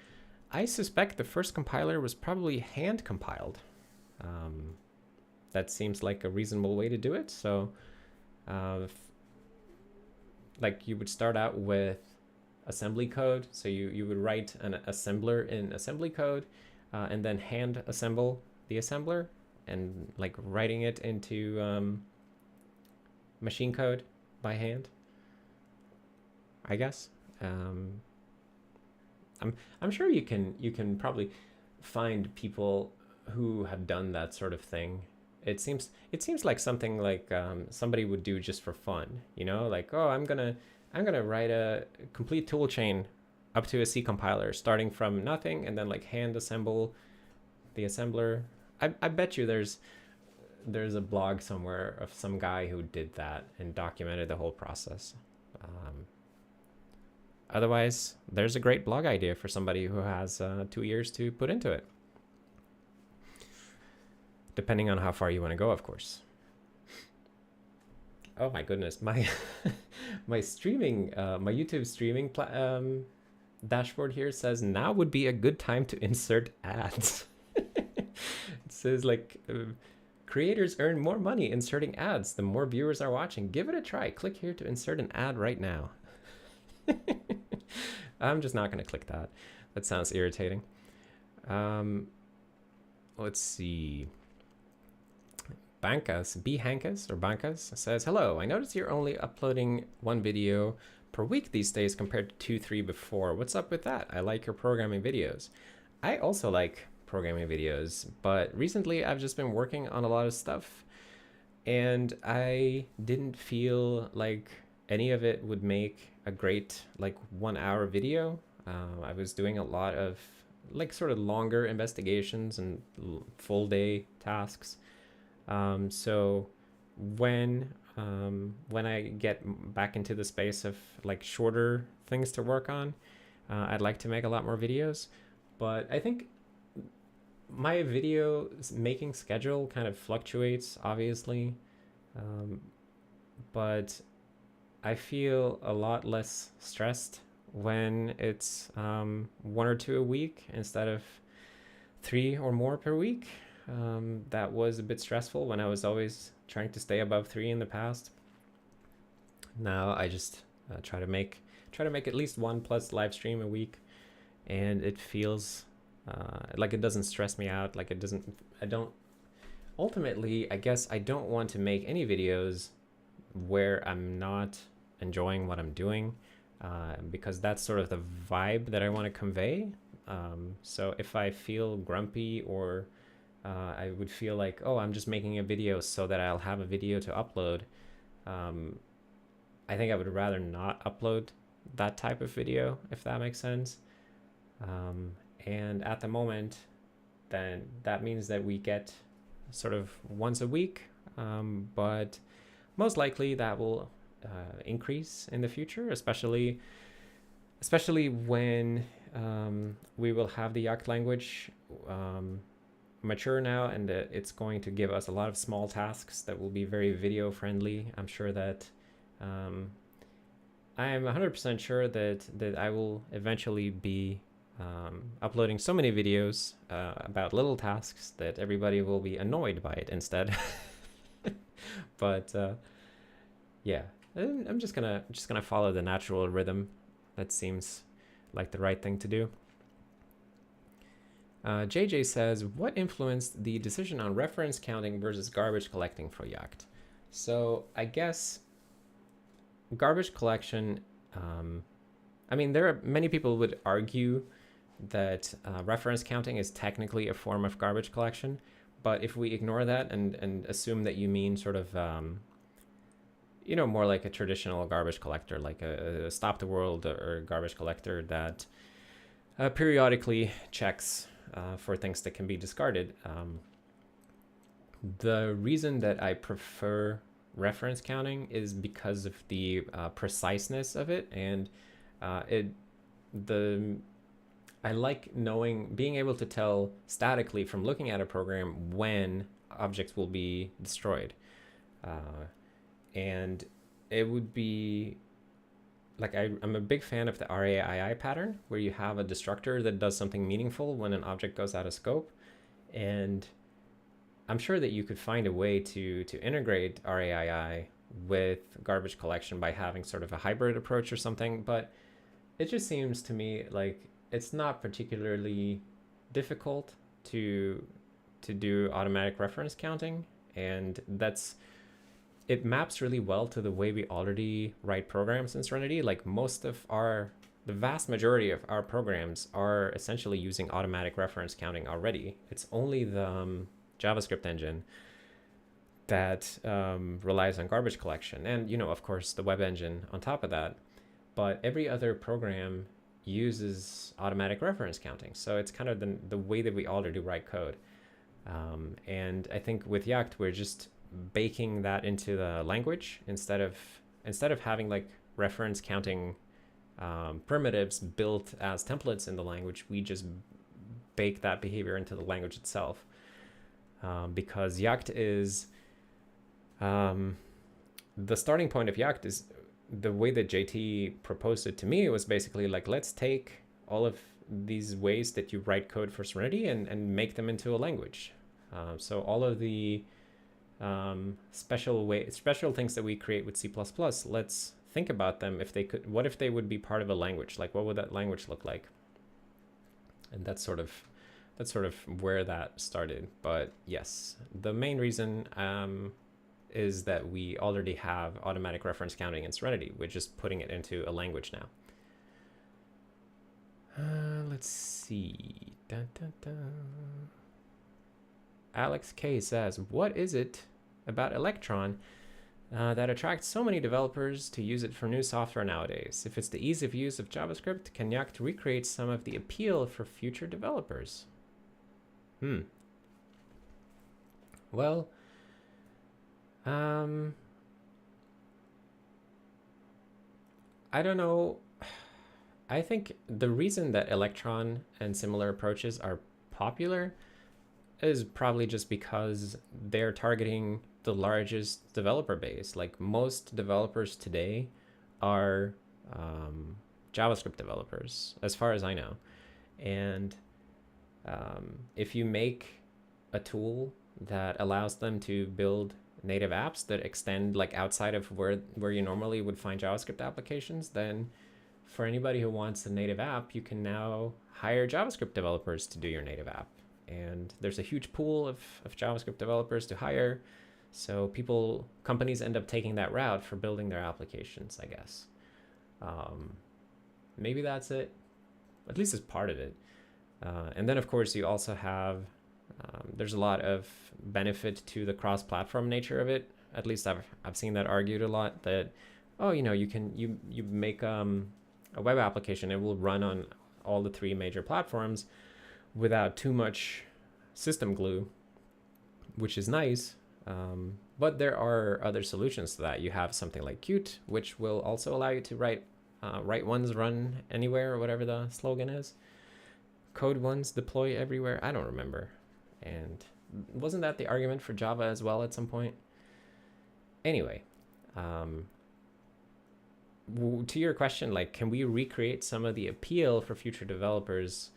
I suspect the first compiler was probably hand compiled. That seems like a reasonable way to do it. So like you would start out with assembly code. So you would write an assembler in assembly code, and then hand assemble the assembler, and like writing it into machine code by hand, I guess. I'm sure you can probably find people who have done that sort of thing. It seems like something like somebody would do just for fun, you know, like, oh, I'm gonna write a complete tool chain up to a C compiler, starting from nothing and then like hand assemble the assembler. I bet you there's a blog somewhere of some guy who did that and documented the whole process. Otherwise, there's a great blog idea for somebody who has 2 years to put into it. Depending on how far you want to go, of course. Oh my goodness, my my streaming, my YouTube streaming dashboard here says now would be a good time to insert ads. It says like creators earn more money inserting ads the more viewers are watching. Give it a try. Click here to insert an ad right now. I'm just not going to click that. That sounds irritating. Let's see. Bankas says, hello, I noticed you're only uploading 1 video per week these days compared to 2-3 before. What's up with that? I like your programming videos. I also like programming videos, but recently I've just been working on a lot of stuff and I didn't feel like any of it would make a great like 1-hour video. I was doing a lot of like sort of longer investigations and full day tasks. So when I get back into the space of like shorter things to work on, I'd like to make a lot more videos, but I think my video making schedule kind of fluctuates, obviously, but I feel a lot less stressed when it's 1 or 2 a week instead of 3 or more per week. That was a bit stressful when I was always trying to stay above 3 in the past. Now I just try to make at least 1+ live stream a week, and it feels like it doesn't stress me out. Like ultimately, I guess I don't want to make any videos where I'm not enjoying what I'm doing, because that's sort of the vibe that I want to convey. So if I feel grumpy or I would feel like, oh, I'm just making a video so that I'll have a video to upload, I think I would rather not upload that type of video, if that makes sense. And at the moment, then that means that we get sort of once a week, but most likely that will increase in the future, especially when we will have the Yacht language mature now, and it's going to give us a lot of small tasks that will be very video friendly. I'm sure that I am 100% sure that I will eventually be uploading so many videos about little tasks that everybody will be annoyed by it instead. But yeah, I'm just gonna follow the natural rhythm. That seems like the right thing to do. JJ says, what influenced the decision on reference counting versus garbage collecting for Yacht? So I guess garbage collection, I mean, there are many people would argue that reference counting is technically a form of garbage collection, but if we ignore that and assume that you mean sort of, more like a traditional garbage collector, like a stop the world or garbage collector that periodically checks for things that can be discarded. The reason that I prefer reference counting is because of the preciseness of it, and I like being able to tell statically from looking at a program when objects will be destroyed. And it would be like, I'm a big fan of the RAII pattern, where you have a destructor that does something meaningful when an object goes out of scope. And I'm sure that you could find a way to integrate RAII with garbage collection by having sort of a hybrid approach or something, but it just seems to me like it's not particularly difficult to do automatic reference counting, and it maps really well to the way we already write programs in Serenity. Like the vast majority of our programs are essentially using automatic reference counting already. It's only the JavaScript engine that relies on garbage collection, and of course the web engine on top of that. But every other program uses automatic reference counting. So it's kind of the way that we already write code. And I think with Yacht, we're just baking that into the language instead of having like reference counting primitives built as templates in the language. We just bake that behavior into the language itself, because Yacht is the starting point of Yacht is the way that JT proposed it to me. It was basically like, let's take all of these ways that you write code for Serenity and make them into a language. So all of the special things that we create with C++, let's think about them. If they could, what if they would be part of a language? Like, what would that language look like? And that's sort of where that started. But yes, the main reason is that we already have automatic reference counting in Serenity. We're just putting it into a language now. Let's see. Dun, dun, dun. Alex K says, what is it about Electron that attracts so many developers to use it for new software nowadays? If it's the ease of use of JavaScript, can Yacht recreate some of the appeal for future developers? Well, I don't know. I think the reason that Electron and similar approaches are popular is probably just because they're targeting the largest developer base. Like, most developers today are JavaScript developers, as far as I know. And if you make a tool that allows them to build native apps that extend like outside of where you normally would find JavaScript applications, then for anybody who wants a native app, you can now hire JavaScript developers to do your native app. And there's a huge pool of JavaScript developers to hire. So companies end up taking that route for building their applications, I guess. Maybe that's it. At least it's part of it. And then, of course, you also have, there's a lot of benefit to the cross-platform nature of it. At least I've seen that argued a lot, that, oh, you know, you make a web application, it will run on all the 3 major platforms without too much system glue, which is nice. But there are other solutions to that. You have something like Qt, which will also allow you to write ones run anywhere, or whatever the slogan is. Code ones deploy everywhere. I don't remember. And wasn't that the argument for Java as well at some point? Anyway, to your question, like, can we recreate some of the appeal for future developers?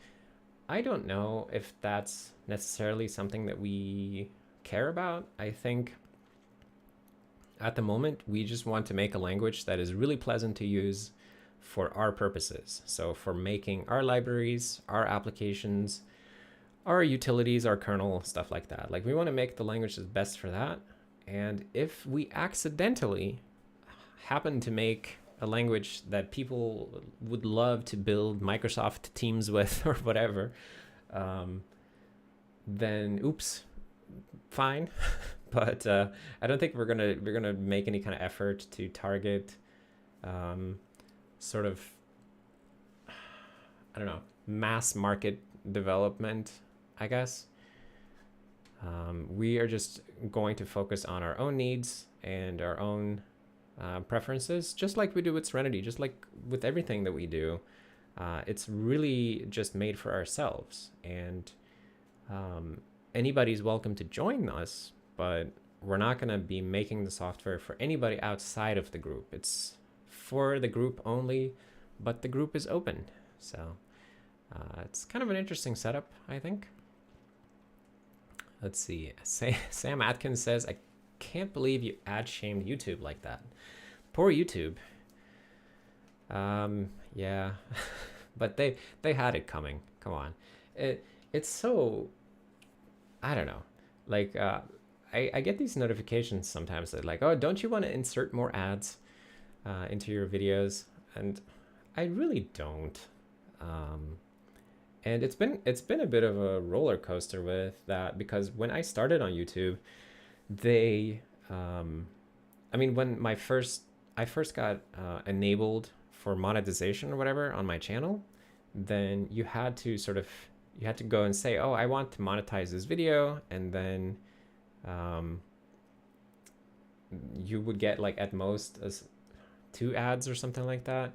I don't know if that's necessarily something that we care about. I think at the moment, we just want to make a language that is really pleasant to use for our purposes. So for making our libraries, our applications, our utilities, our kernel, stuff like that. Like, we want to make the language that's best for that. And if we accidentally happen to make a language that people would love to build Microsoft Teams with or whatever, then oops, fine. But I don't think we're gonna make any kind of effort to target sort of, I don't know, mass market development, I guess. We are just going to focus on our own needs and our own preferences, just like we do with Serenity, just like with everything that we do. It's really just made for ourselves, and anybody's welcome to join us, but we're not going to be making the software for anybody outside of the group. It's for the group only, but the group is open. So it's kind of an interesting setup, I think. Let's see. Sam Atkins says, I can't believe you ad-shamed YouTube like that. Poor YouTube. Yeah, but they had it coming. Come on. It's so, I don't know. Like, I get these notifications sometimes that like, oh, don't you want to insert more ads into your videos? And I really don't. And it's been a bit of a roller coaster with that, because when I started on YouTube, they, I mean, when I first got enabled for monetization or whatever on my channel, then you had to go and say, oh, I want to monetize this video, and then you would get like at most 2 ads or something like that.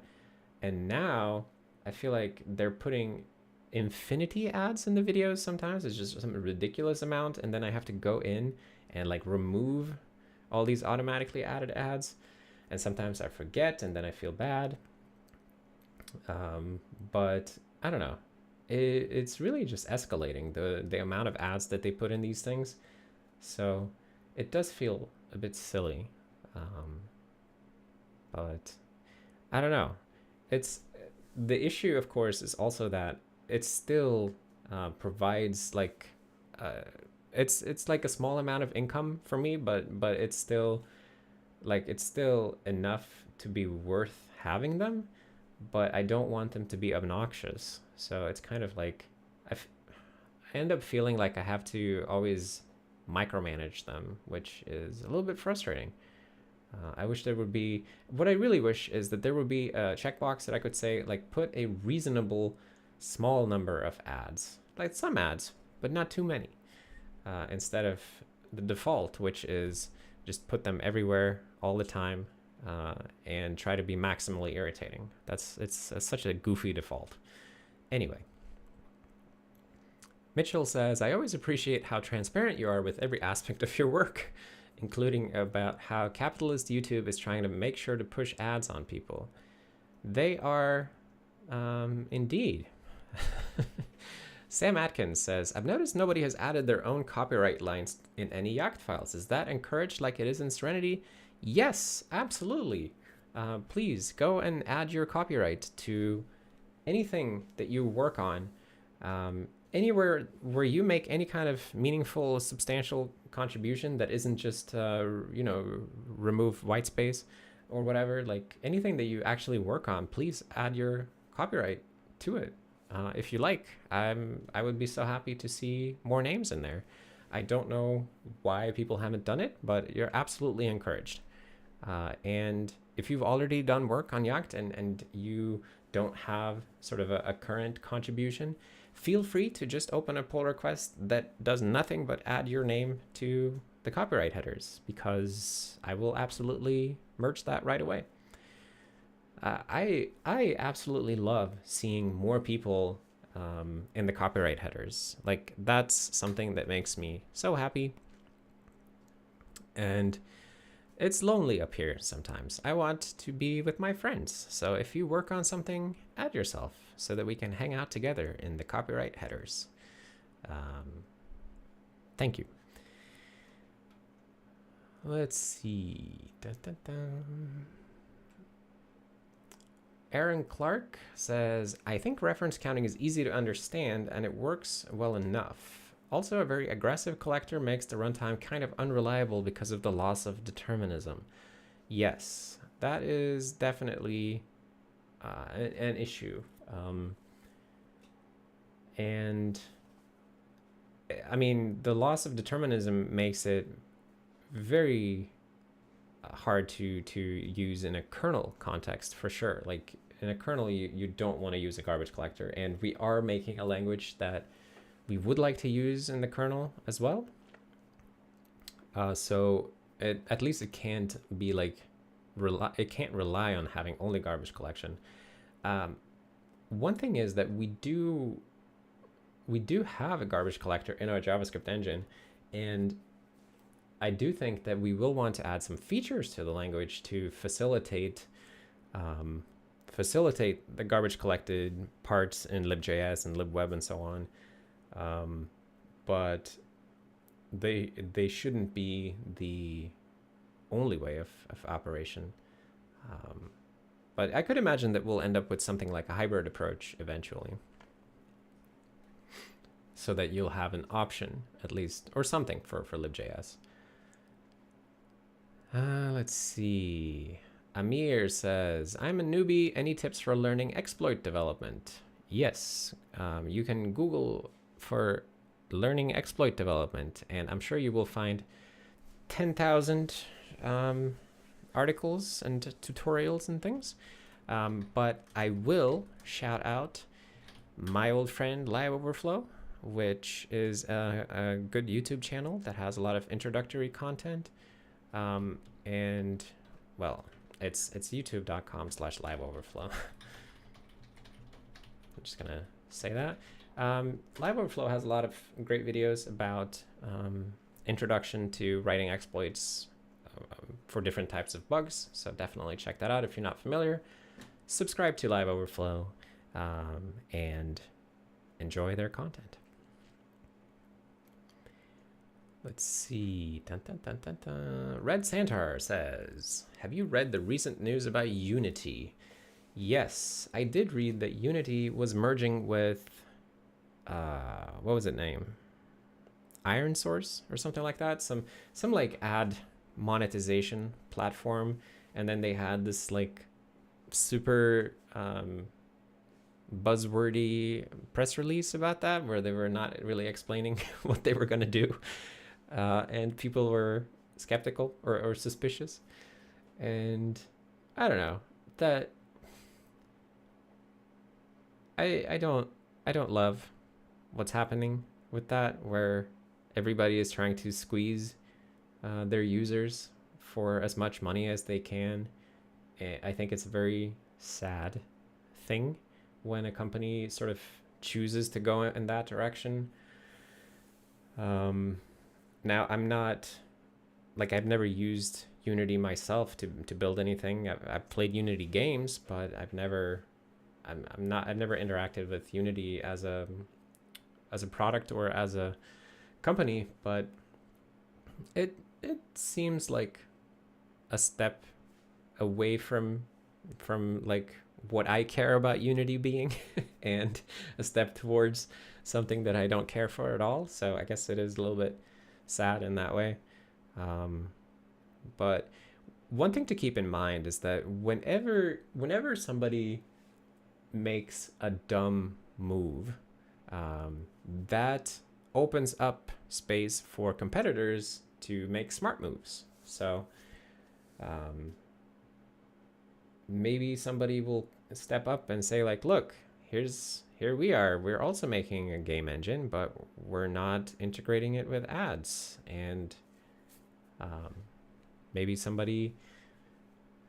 And now I feel like they're putting infinity ads in the videos sometimes. It's just some ridiculous amount, and then I have to go in and like remove all these automatically added ads, and sometimes I forget and then I feel bad. But I don't know, it's really just escalating the amount of ads that they put in these things, so it does feel a bit silly. But I don't know, it's the issue, of course, is also that it still provides like it's like a small amount of income for me, but it's still enough to be worth having them, but I don't want them to be obnoxious. So it's kind of like I end up feeling like I have to always micromanage them, which is a little bit frustrating. I wish there would be, what I really wish is that there would be a checkbox that I could say, like, put a reasonable small number of ads, like some ads, but not too many, instead of the default, which is just put them everywhere all the time, and try to be maximally irritating. It's such a goofy default. Anyway, Mitchell says, I always appreciate how transparent you are with every aspect of your work, including about how capitalist YouTube is trying to make sure to push ads on people. They are, indeed. Sam Atkins says, I've noticed nobody has added their own copyright lines in any Yacht files. Is that encouraged like it is in Serenity? Yes, absolutely. Please go and add your copyright to anything that you work on. Anywhere where you make any kind of meaningful, substantial contribution that isn't just, remove white space or whatever, like anything that you actually work on, please add your copyright to it. If you like, I would be so happy to see more names in there. I don't know why people haven't done it, but you're absolutely encouraged. And if you've already done work on Yacht and you don't have sort of a current contribution, feel free to just open a pull request that does nothing but add your name to the copyright headers, because I will absolutely merge that right away. I absolutely love seeing more people in the copyright headers. Like, that's something that makes me so happy. And it's lonely up here sometimes. I want to be with my friends. So if you work on something, add yourself so that we can hang out together in the copyright headers. Thank you. Let's see. Aaron Clark says, I think reference counting is easy to understand and it works well enough. Also, a very aggressive collector makes the runtime kind of unreliable because of the loss of determinism. Yes, that is definitely an issue. And I mean, the loss of determinism makes it very hard to use in a kernel context, for sure. Like in a kernel, you don't want to use a garbage collector, and we are making a language that we would like to use in the kernel as well. So at least it can't be like it can't rely on having only garbage collection. One thing is that we do have a garbage collector in our JavaScript engine, and I do think that we will want to add some features to the language to facilitate the garbage collected parts in libjs and libweb and so on. But they shouldn't be the only way of operation. But I could imagine that we'll end up with something like a hybrid approach eventually, so that you'll have an option at least, or something for libjs. Let's see. Amir says, I'm a newbie. Any tips for learning exploit development? Yes, you can Google for learning exploit development, and I'm sure you will find 10,000 articles and tutorials and things. But I will shout out my old friend Live Overflow, which is a good YouTube channel that has a lot of introductory content. And well, it's youtube.com/liveoverflow. I'm just gonna say that. Live Overflow has a lot of great videos about introduction to writing exploits for different types of bugs. So definitely check that out if you're not familiar. Subscribe to Live Overflow and enjoy their content. Let's see. Dun, dun, dun, dun, dun. Red Santar says, have you read the recent news about Unity? Yes, I did read that Unity was merging with, what was it name? Iron Source or something like that. Some like ad monetization platform. And then they had this like super buzzwordy press release about that where they were not really explaining what they were going to do. And people were skeptical or suspicious. And I don't know, that I don't love what's happening with that, where everybody is trying to squeeze their users for as much money as they can. I think it's a very sad thing when a company sort of chooses to go in that direction. Now, I'm not, like, I've never used Unity myself to build anything. I've played Unity games, but I've never interacted with Unity as a product or as a company. But it seems like a step away from like what I care about Unity being, and a step towards something that I don't care for at all. So I guess it is a little bit sad in that way. But one thing to keep in mind is that whenever somebody makes a dumb move, that opens up space for competitors to make smart moves. So maybe somebody will step up and say like, look, here we are, we're also making a game engine, but we're not integrating it with ads. And maybe somebody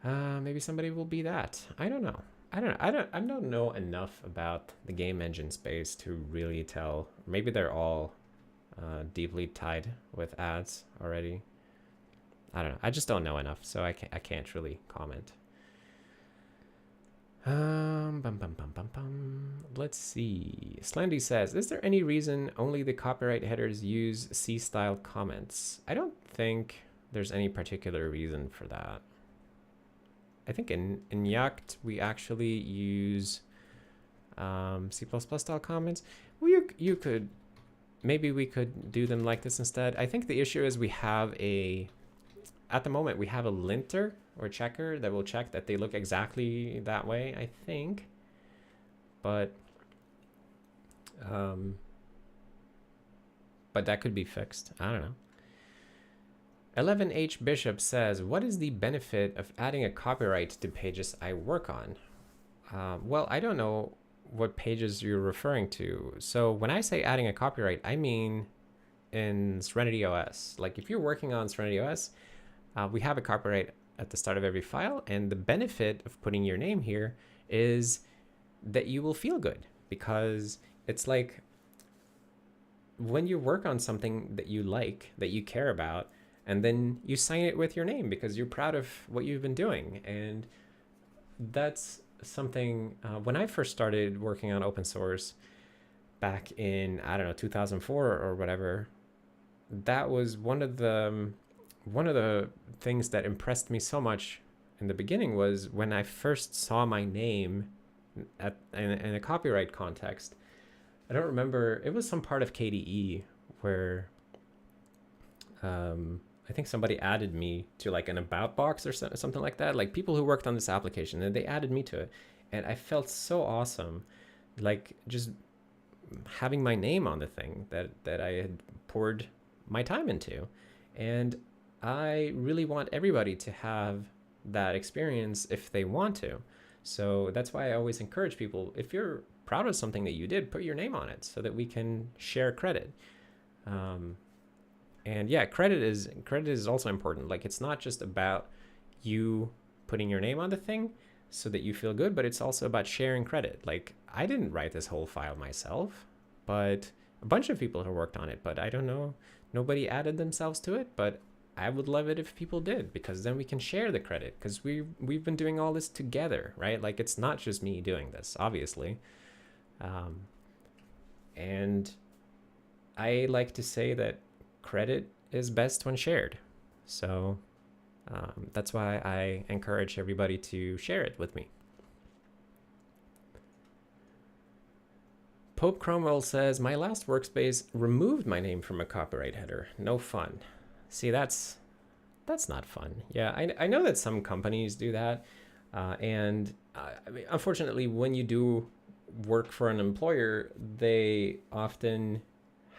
will be that. I don't know. I don't know enough about the game engine space to really tell. Maybe they're all deeply tied with ads already. I don't know. I just don't know enough, so I can't really comment. Let's see. Slendy says, is there any reason only the copyright headers use C-style comments? I don't think there's any particular reason for that. I think in Yacht we actually use C++ style comments. Well, maybe we could do them like this instead. I think the issue is at the moment we have a linter or checker that will check that they look exactly that way, I think. But that could be fixed. I don't know. 11H Bishop says, what is the benefit of adding a copyright to pages I work on? Well, I don't know what pages you're referring to. So when I say adding a copyright, I mean in SerenityOS. Like if you're working on SerenityOS, we have a copyright at the start of every file. And the benefit of putting your name here is that you will feel good, because it's like when you work on something that you like, that you care about, and then you sign it with your name because you're proud of what you've been doing. And that's something, when I first started working on open source back in, I don't know, 2004 or whatever, that was one of the things that impressed me so much in the beginning, was when I first saw my name in a copyright context. I don't remember, it was some part of KDE where I think somebody added me to like an about box or something like that, like people who worked on this application, and they added me to it. And I felt so awesome, like just having my name on the thing that I had poured my time into. And I really want everybody to have that experience if they want to. So that's why I always encourage people, if you're proud of something that you did, put your name on it so that we can share credit. And yeah, credit is also important. Like, it's not just about you putting your name on the thing so that you feel good, but it's also about sharing credit. Like, I didn't write this whole file myself, but a bunch of people have worked on it, but I don't know, nobody added themselves to it. But I would love it if people did, because then we can share the credit, because we've been doing all this together, right? Like, it's not just me doing this, obviously. And I like to say that credit is best when shared. So that's why I encourage everybody to share it with me. Pope Cromwell says, my last workspace removed my name from a copyright header. No fun. See, that's not fun. Yeah, I know that some companies do that. I mean, unfortunately, when you do work for an employer, they often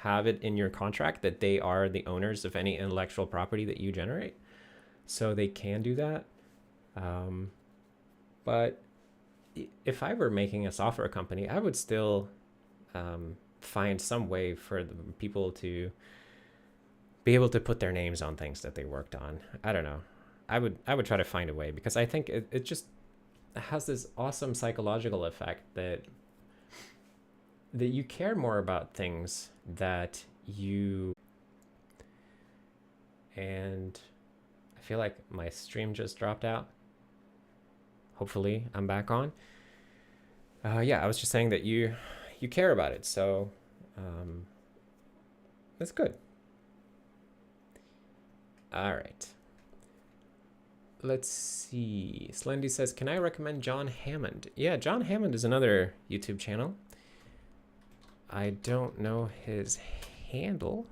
have it in your contract that they are the owners of any intellectual property that you generate. So they can do that. But if I were making a software company, I would still find some way for the people to be able to put their names on things that they worked on. I don't know. I would try to find a way, because I think it just has this awesome psychological effect that you care more about things that you... And I feel like my stream just dropped out. Hopefully I'm back on. Yeah, I was just saying that you care about it, so that's good. All right. Let's see. Slendy says, can I recommend John Hammond? Yeah, John Hammond is another YouTube channel. I don't know his handle.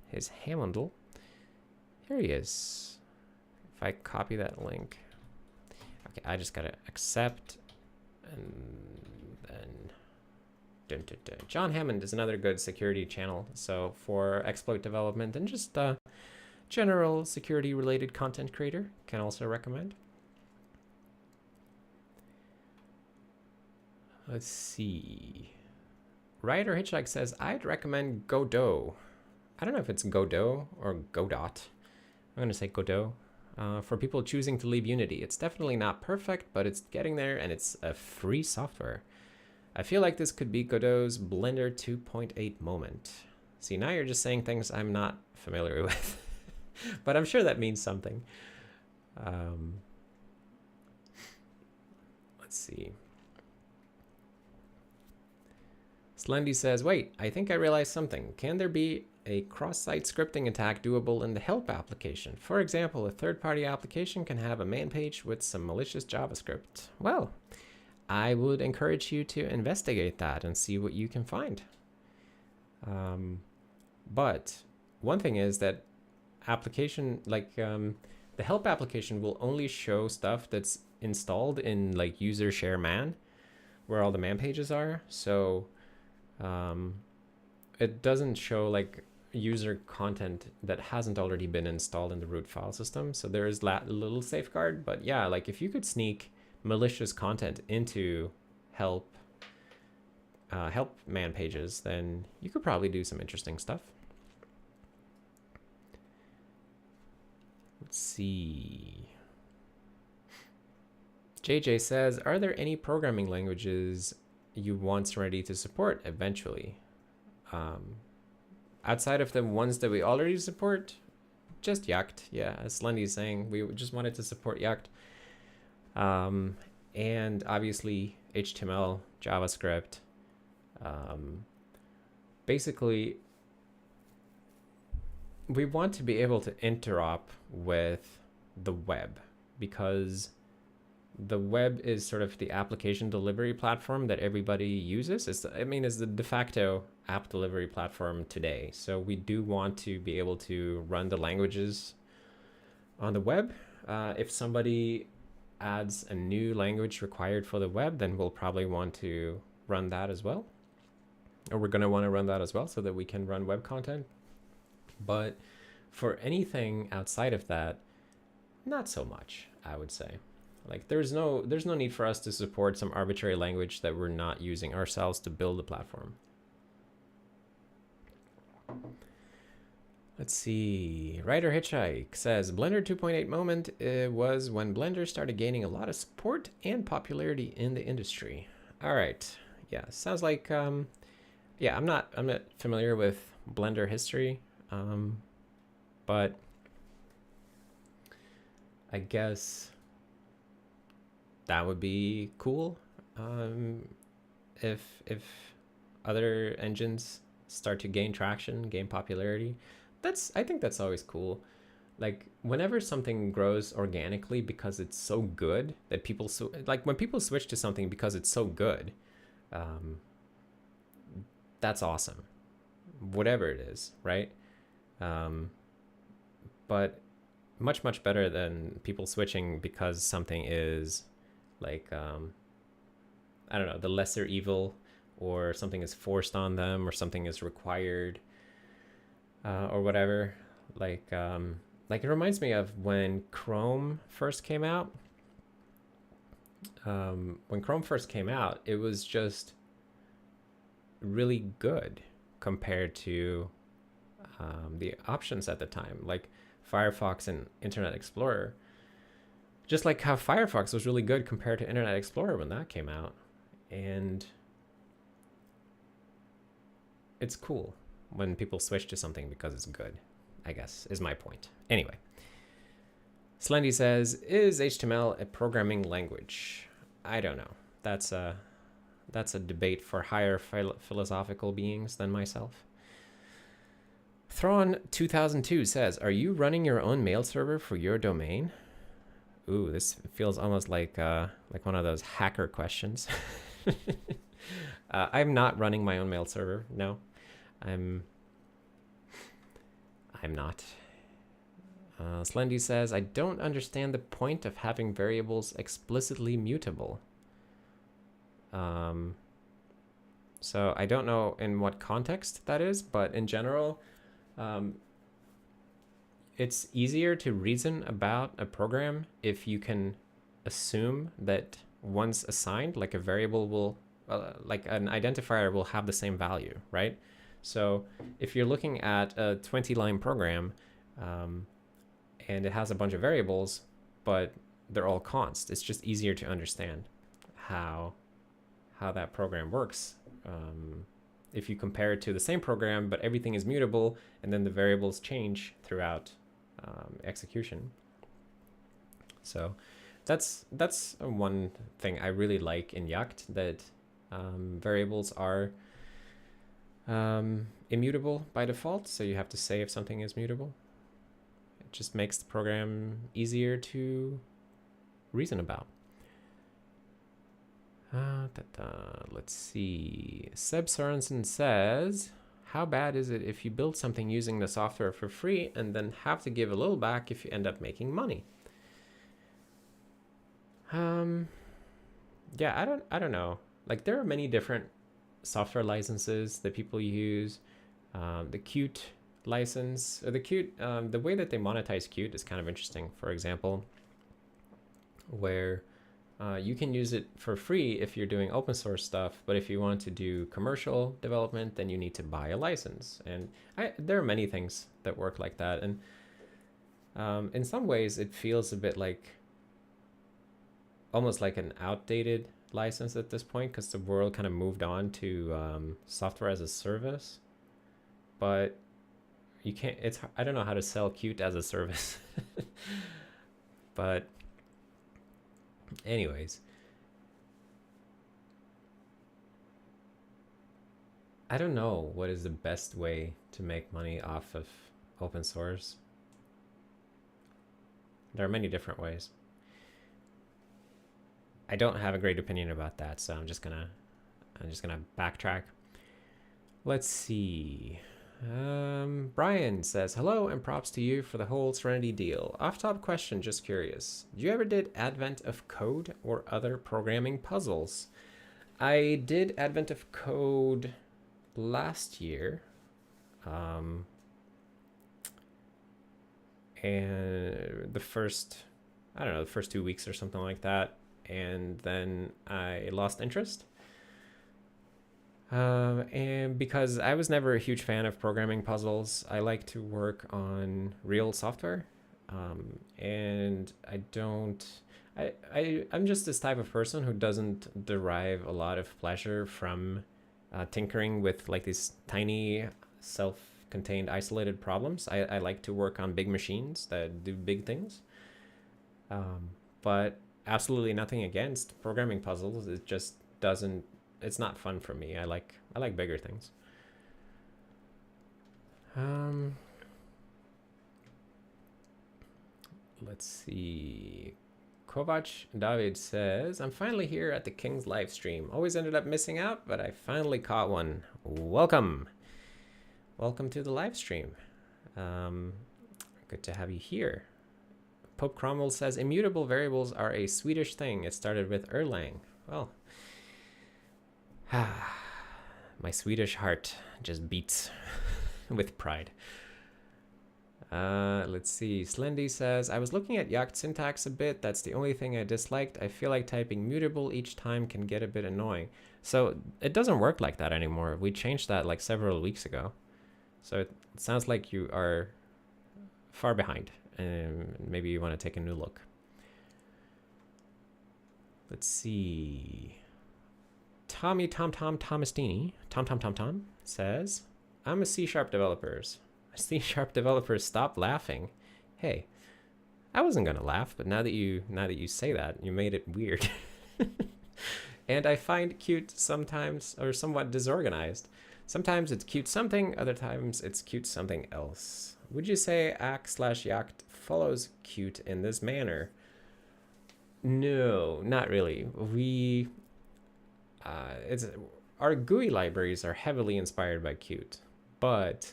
His handle. Here he is. If I copy that link. Okay, I just gotta accept, and then John Hammond is another good security channel. So for exploit development and just general security related content creator, can also recommend. Let's see. Ryder Hitchhike says, I'd recommend Godot. I don't know if it's Godot or Godot. I'm gonna say Godot. For people choosing to leave Unity. It's definitely not perfect, but it's getting there, and it's a free software. I feel like this could be Godot's Blender 2.8 moment. See, now you're just saying things I'm not familiar with. But I'm sure that means something. Let's see. Slendy says, wait, I think I realized something. Can there be a cross-site scripting attack doable in the help application? For example, a third-party application can have a man page with some malicious JavaScript. Well, I would encourage you to investigate that and see what you can find. But one thing is that application, like the help application will only show stuff that's installed in like user share man, where all the man pages are. So it doesn't show like user content that hasn't already been installed in the root file system. So there is that little safeguard. But yeah, like if you could sneak malicious content into help man pages, then you could probably do some interesting stuff. Let's see. JJ says, are there any programming languages you want Serenity to support eventually? Outside of the ones that we already support, just Yacht. Yeah, as Lenny is saying, we just wanted to support Yacht. And obviously HTML, JavaScript. Basically, we want to be able to interop with the web, because the web is sort of the application delivery platform that everybody uses. It's the de facto app delivery platform today. So we do want to be able to run the languages on the web. If somebody adds a new language required for the web, then we'll probably want to run that as well. Or we're going to want to run that as well so that we can run web content. But for anything outside of that, not so much, I would say. Like there's no need for us to support some arbitrary language that we're not using ourselves to build the platform. Let's see. Ryder Hitchhike says Blender 2.8 moment was when Blender started gaining a lot of support and popularity in the industry. All right. Yeah, sounds like yeah, I'm not familiar with Blender history, but I guess that would be cool if other engines start to gain traction, gain popularity. I think that's always cool. Like whenever something grows organically because it's so good that people like when people switch to something because it's so good, that's awesome. Whatever it is, right? But much better than people switching because something is like I don't know, the lesser evil, or something is forced on them, or something is required, or whatever. Like it reminds me of when Chrome first came out. When Chrome first came out, it was just really good compared to the options at the time, like Firefox and Internet Explorer. Just like how Firefox was really good compared to Internet Explorer when that came out. And it's cool when people switch to something because it's good, I guess, is my point. Anyway, Slendy says, is HTML a programming language? I don't know. That's a debate for higher philosophical beings than myself. Thrawn 2002 says, are you running your own mail server for your domain? Ooh, this feels almost like one of those hacker questions. I'm not running my own mail server. No, I'm not. Slendy says, I don't understand the point of having variables explicitly mutable. So I don't know in what context that is, but in general, it's easier to reason about a program if you can assume that once assigned, like a variable will, like an identifier will have the same value, right? So if you're looking at a 20-line program and it has a bunch of variables, but they're all const, it's just easier to understand how that program works. If you compare it to the same program, but everything is mutable, and then the variables change throughout execution. So that's one thing I really like in Yacht, that variables are immutable by default, so you have to say if something is mutable. It just makes the program easier to reason about. Let's see. Seb Sorensen says, how bad is it if you build something using the software for free and then have to give a little back if you end up making money? Yeah, I don't know. Like there are many different software licenses that people use. The Qt license, or the Qt, the way that they monetize Qt is kind of interesting. For example, where you can use it for free if you're doing open source stuff, but if you want to do commercial development, then you need to buy a license. And there are many things that work like that. And in some ways, it feels a bit like almost like an outdated license at this point, because the world kind of moved on to software as a service. But you can't, I don't know how to sell Qt as a service. But anyways, I don't know what is the best way to make money off of open source. There are many different ways. I don't have a great opinion about that, so I'm just gonna backtrack. Let's see. Brian says, hello and props to you for the whole Serenity deal. Off-top question, just curious. You ever did Advent of Code or other programming puzzles? I did Advent of Code last year. And the first I don't know, the first 2 weeks or something like that. And then I lost interest. And because I was never a huge fan of programming puzzles, I like to work on real software. And I'm just this type of person who doesn't derive a lot of pleasure from tinkering with like these tiny self-contained isolated problems. I like to work on big machines that do big things. But absolutely nothing against programming puzzles. It just doesn't, it's not fun for me. I like bigger things. Let's see. Kovac David says, I'm finally here at the King's live stream. Always ended up missing out, but I finally caught one. Welcome. Welcome to the live stream. Good to have you here. Pope Cromwell says, immutable variables are a Swedish thing. It started with Erlang. Well, my Swedish heart just beats with pride. Let's see. Slendy says, I was looking at Yacht syntax a bit. That's the only thing I disliked. I feel like typing mutable each time can get a bit annoying. So it doesn't work like that anymore. We changed that like several weeks ago. So it sounds like you are far behind. And maybe you want to take a new look. Let's see. Tommy Tom Tomastini, Tom says, I'm a C# developer. Stop laughing. Hey, I wasn't gonna laugh, but now that you say that, you made it weird. And I find cute sometimes, or somewhat disorganized. Sometimes it's cute something, other times it's cute something else. Would you say act/yacht follows cute in this manner? No, not really. Our GUI libraries are heavily inspired by Qt, but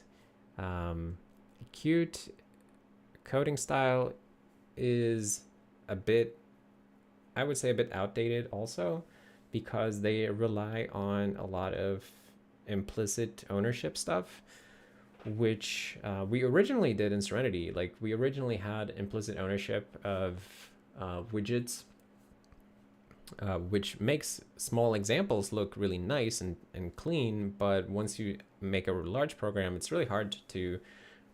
Qt coding style is a bit, I would say, a bit outdated also, because they rely on a lot of implicit ownership stuff, which we originally did in Serenity. Like, we originally had implicit ownership of widgets, which makes small examples look really nice and clean, but once you make a large program, it's really hard to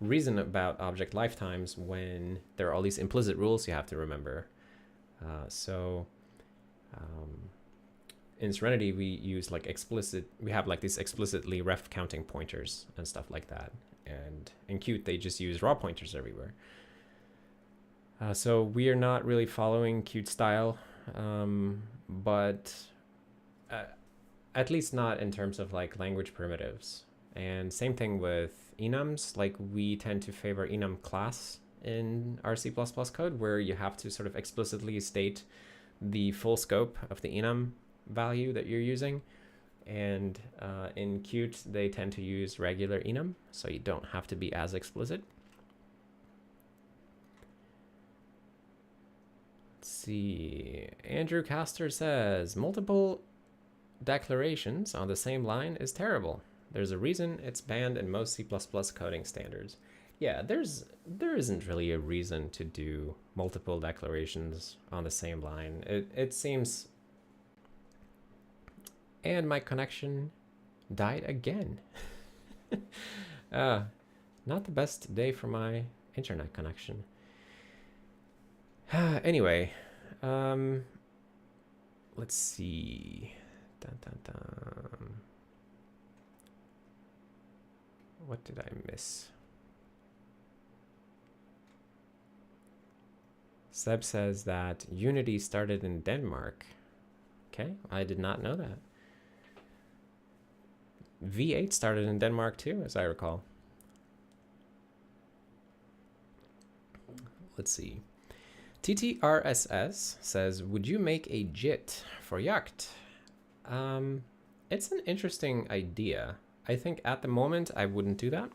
reason about object lifetimes when there are all these implicit rules you have to remember. In Serenity, we use like we have like these explicitly ref counting pointers and stuff like that. And in Qt, they just use raw pointers everywhere. So we are not really following Qt style, but at least not in terms of like language primitives. And same thing with enums. Like, we tend to favor enum class in our C++ code, where you have to sort of explicitly state the full scope of the enum value that you're using. And in Qt, they tend to use regular enum, so you don't have to be as explicit. Let's see. Andrew Castor says, multiple declarations on the same line is terrible. There's a reason it's banned in most C++ coding standards. Yeah, there isn't really a reason to do multiple declarations on the same line. It seems... And my connection died again. Not the best day for my internet connection. Anyway, let's see. Dun, dun, dun. What did I miss? Seb says that Unity started in Denmark. Okay, I did not know that. V8 started in Denmark too, as I recall. Let's see. TTRSS says, would you make a JIT for Yacht? It's an interesting idea. I think at the moment I wouldn't do that.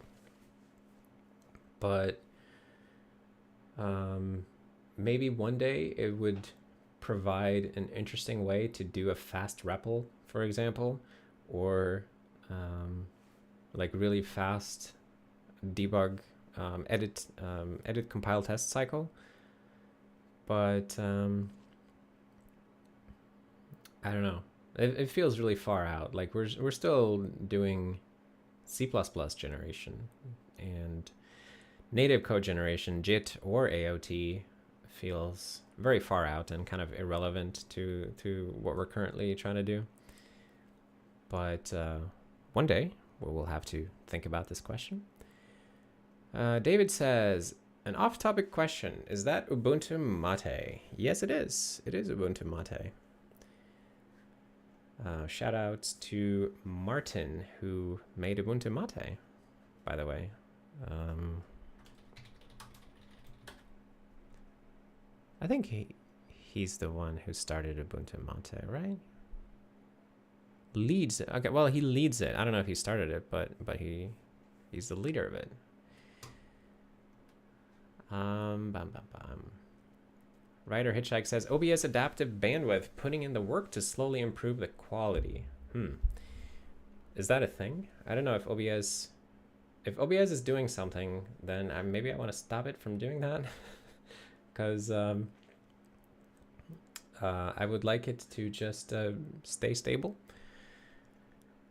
But maybe one day it would provide an interesting way to do a fast REPL, for example, or like really fast debug, edit compile test cycle. but I don't know. It feels really far out. Like we're still doing C++ generation, and native code generation, JIT or AOT, feels very far out and kind of irrelevant to what we're currently trying to do. But one day we'll have to think about this question. David says, an off-topic question. Is that Ubuntu Mate? Yes, it is. It is Ubuntu Mate. Shout outs to Martin, who made Ubuntu Mate, by the way. I think he's the one who started Ubuntu Mate, right? Leads it. Okay, well, he leads it. I don't know if he started it, but he's the leader of it. Ryder Hitchhike says, OBS adaptive bandwidth, putting in the work to slowly improve the quality. Is that a thing? I don't know if OBS is doing something, then maybe I want to stop it from doing that. Because I would like it to just stay stable.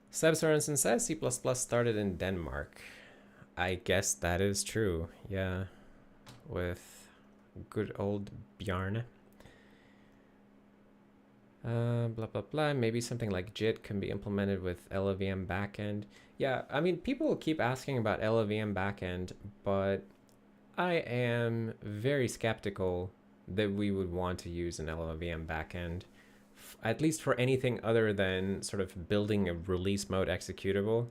Seb Sorensen says C++ started in Denmark. I guess that is true. Yeah, with good old Bjarne. Blah, blah, blah. Maybe something like JIT can be implemented with LLVM backend. Yeah, I mean, people keep asking about LLVM backend, but I am very skeptical that we would want to use an LLVM backend, at least for anything other than sort of building a release mode executable,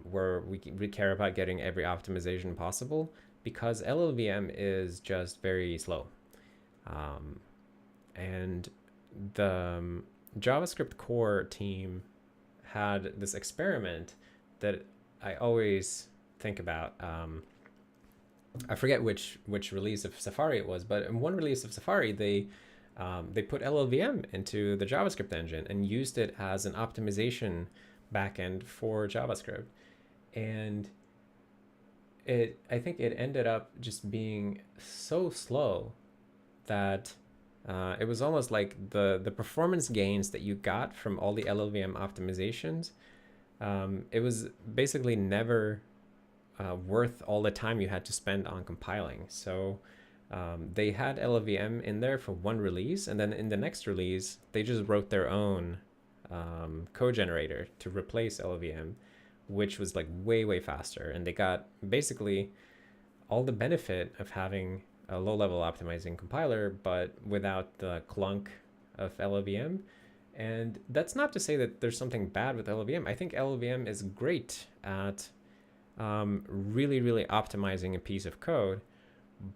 where we care about getting every optimization possible, because LLVM is just very slow. And the JavaScript core team had this experiment that I always think about. I forget which release of Safari it was, but in one release of Safari, they put LLVM into the JavaScript engine and used it as an optimization backend for JavaScript. And I think it ended up just being so slow that it was almost like the performance gains that you got from all the LLVM optimizations, it was basically never worth all the time you had to spend on compiling. So they had LLVM in there for one release, and then in the next release, they just wrote their own code generator to replace LLVM, which was like way faster. And they got basically all the benefit of having a low-level optimizing compiler, but without the clunk of LLVM. And that's not to say that there's something bad with LLVM. I think LLVM is great at really optimizing a piece of code,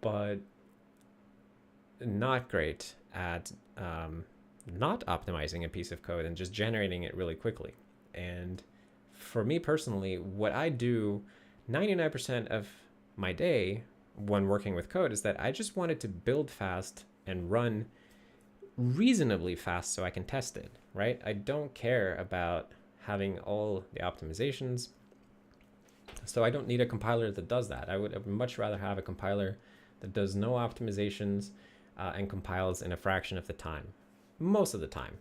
but not great at not optimizing a piece of code and just generating it really quickly. And for me personally, what I do 99% of my day when working with code is that I just want it to build fast and run reasonably fast so I can test it, right? I don't care about having all the optimizations. So I don't need a compiler that does that. I would much rather have a compiler that does no optimizations and compiles in a fraction of the time, most of the time.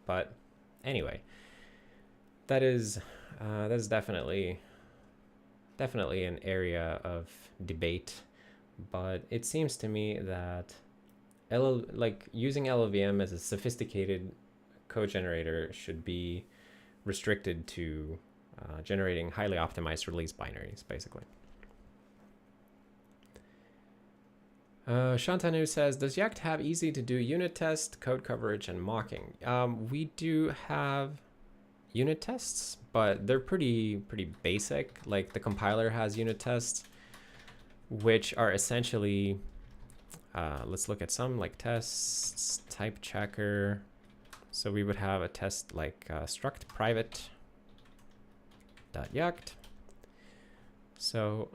But anyway, that is definitely an area of debate. But it seems to me that using LLVM as a sophisticated code generator should be restricted to generating highly optimized release binaries, basically. Shantanu says, does Yact have easy to do unit test, code coverage, and mocking? We do have unit tests, but they're pretty basic. Like the compiler has unit tests, which are essentially, let's look at some, like tests, type checker. So we would have a test like struct private .yact. So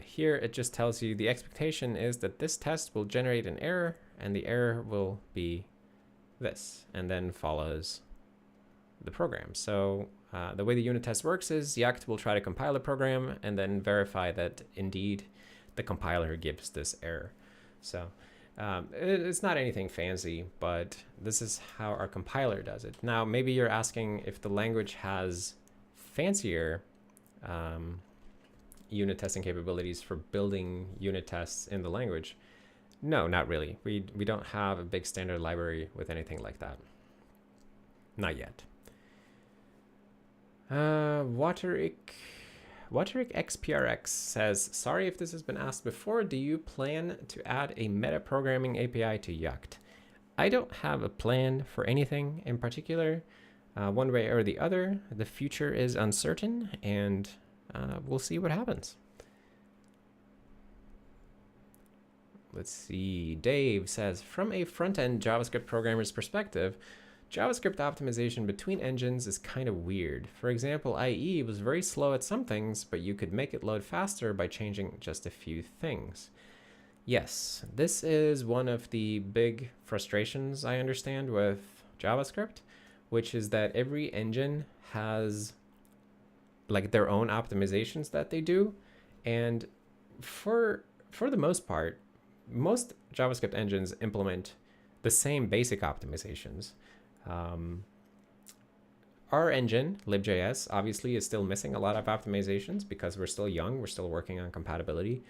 here it just tells you the expectation is that this test will generate an error, and the error will be this, and then follows the program. So the way the unit test works is Yact will try to compile a program and then verify that indeed the compiler gives this error. So it's not anything fancy, but this is how our compiler does it. Now, maybe you're asking if the language has fancier unit testing capabilities for building unit tests in the language. No, not really. We don't have a big standard library with anything like that. Not yet. Wateric XPRX says, sorry if this has been asked before, do you plan to add a metaprogramming API to Yuct? I don't have a plan for anything in particular, one way or the other. The future is uncertain, and we'll see what happens. Let's see. Dave says, from a front-end JavaScript programmer's perspective, JavaScript optimization between engines is kind of weird. For example, IE was very slow at some things, but you could make it load faster by changing just a few things. Yes, this is one of the big frustrations I understand with JavaScript, which is that every engine has like their own optimizations that they do. And for the most part, most JavaScript engines implement the same basic optimizations. Our engine, libjs, obviously is still missing a lot of optimizations because we're still young, we're still working on compatibility.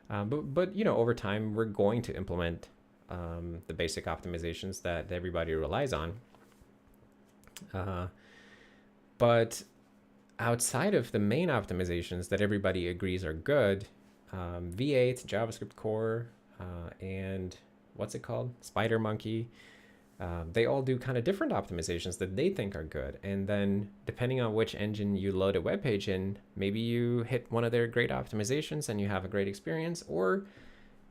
But you know, over time, we're going to implement the basic optimizations that everybody relies on. But outside of the main optimizations that everybody agrees are good, V8, JavaScript Core, and what's it called? SpiderMonkey. They all do kind of different optimizations that they think are good. And then depending on which engine you load a web page in, maybe you hit one of their great optimizations and you have a great experience, or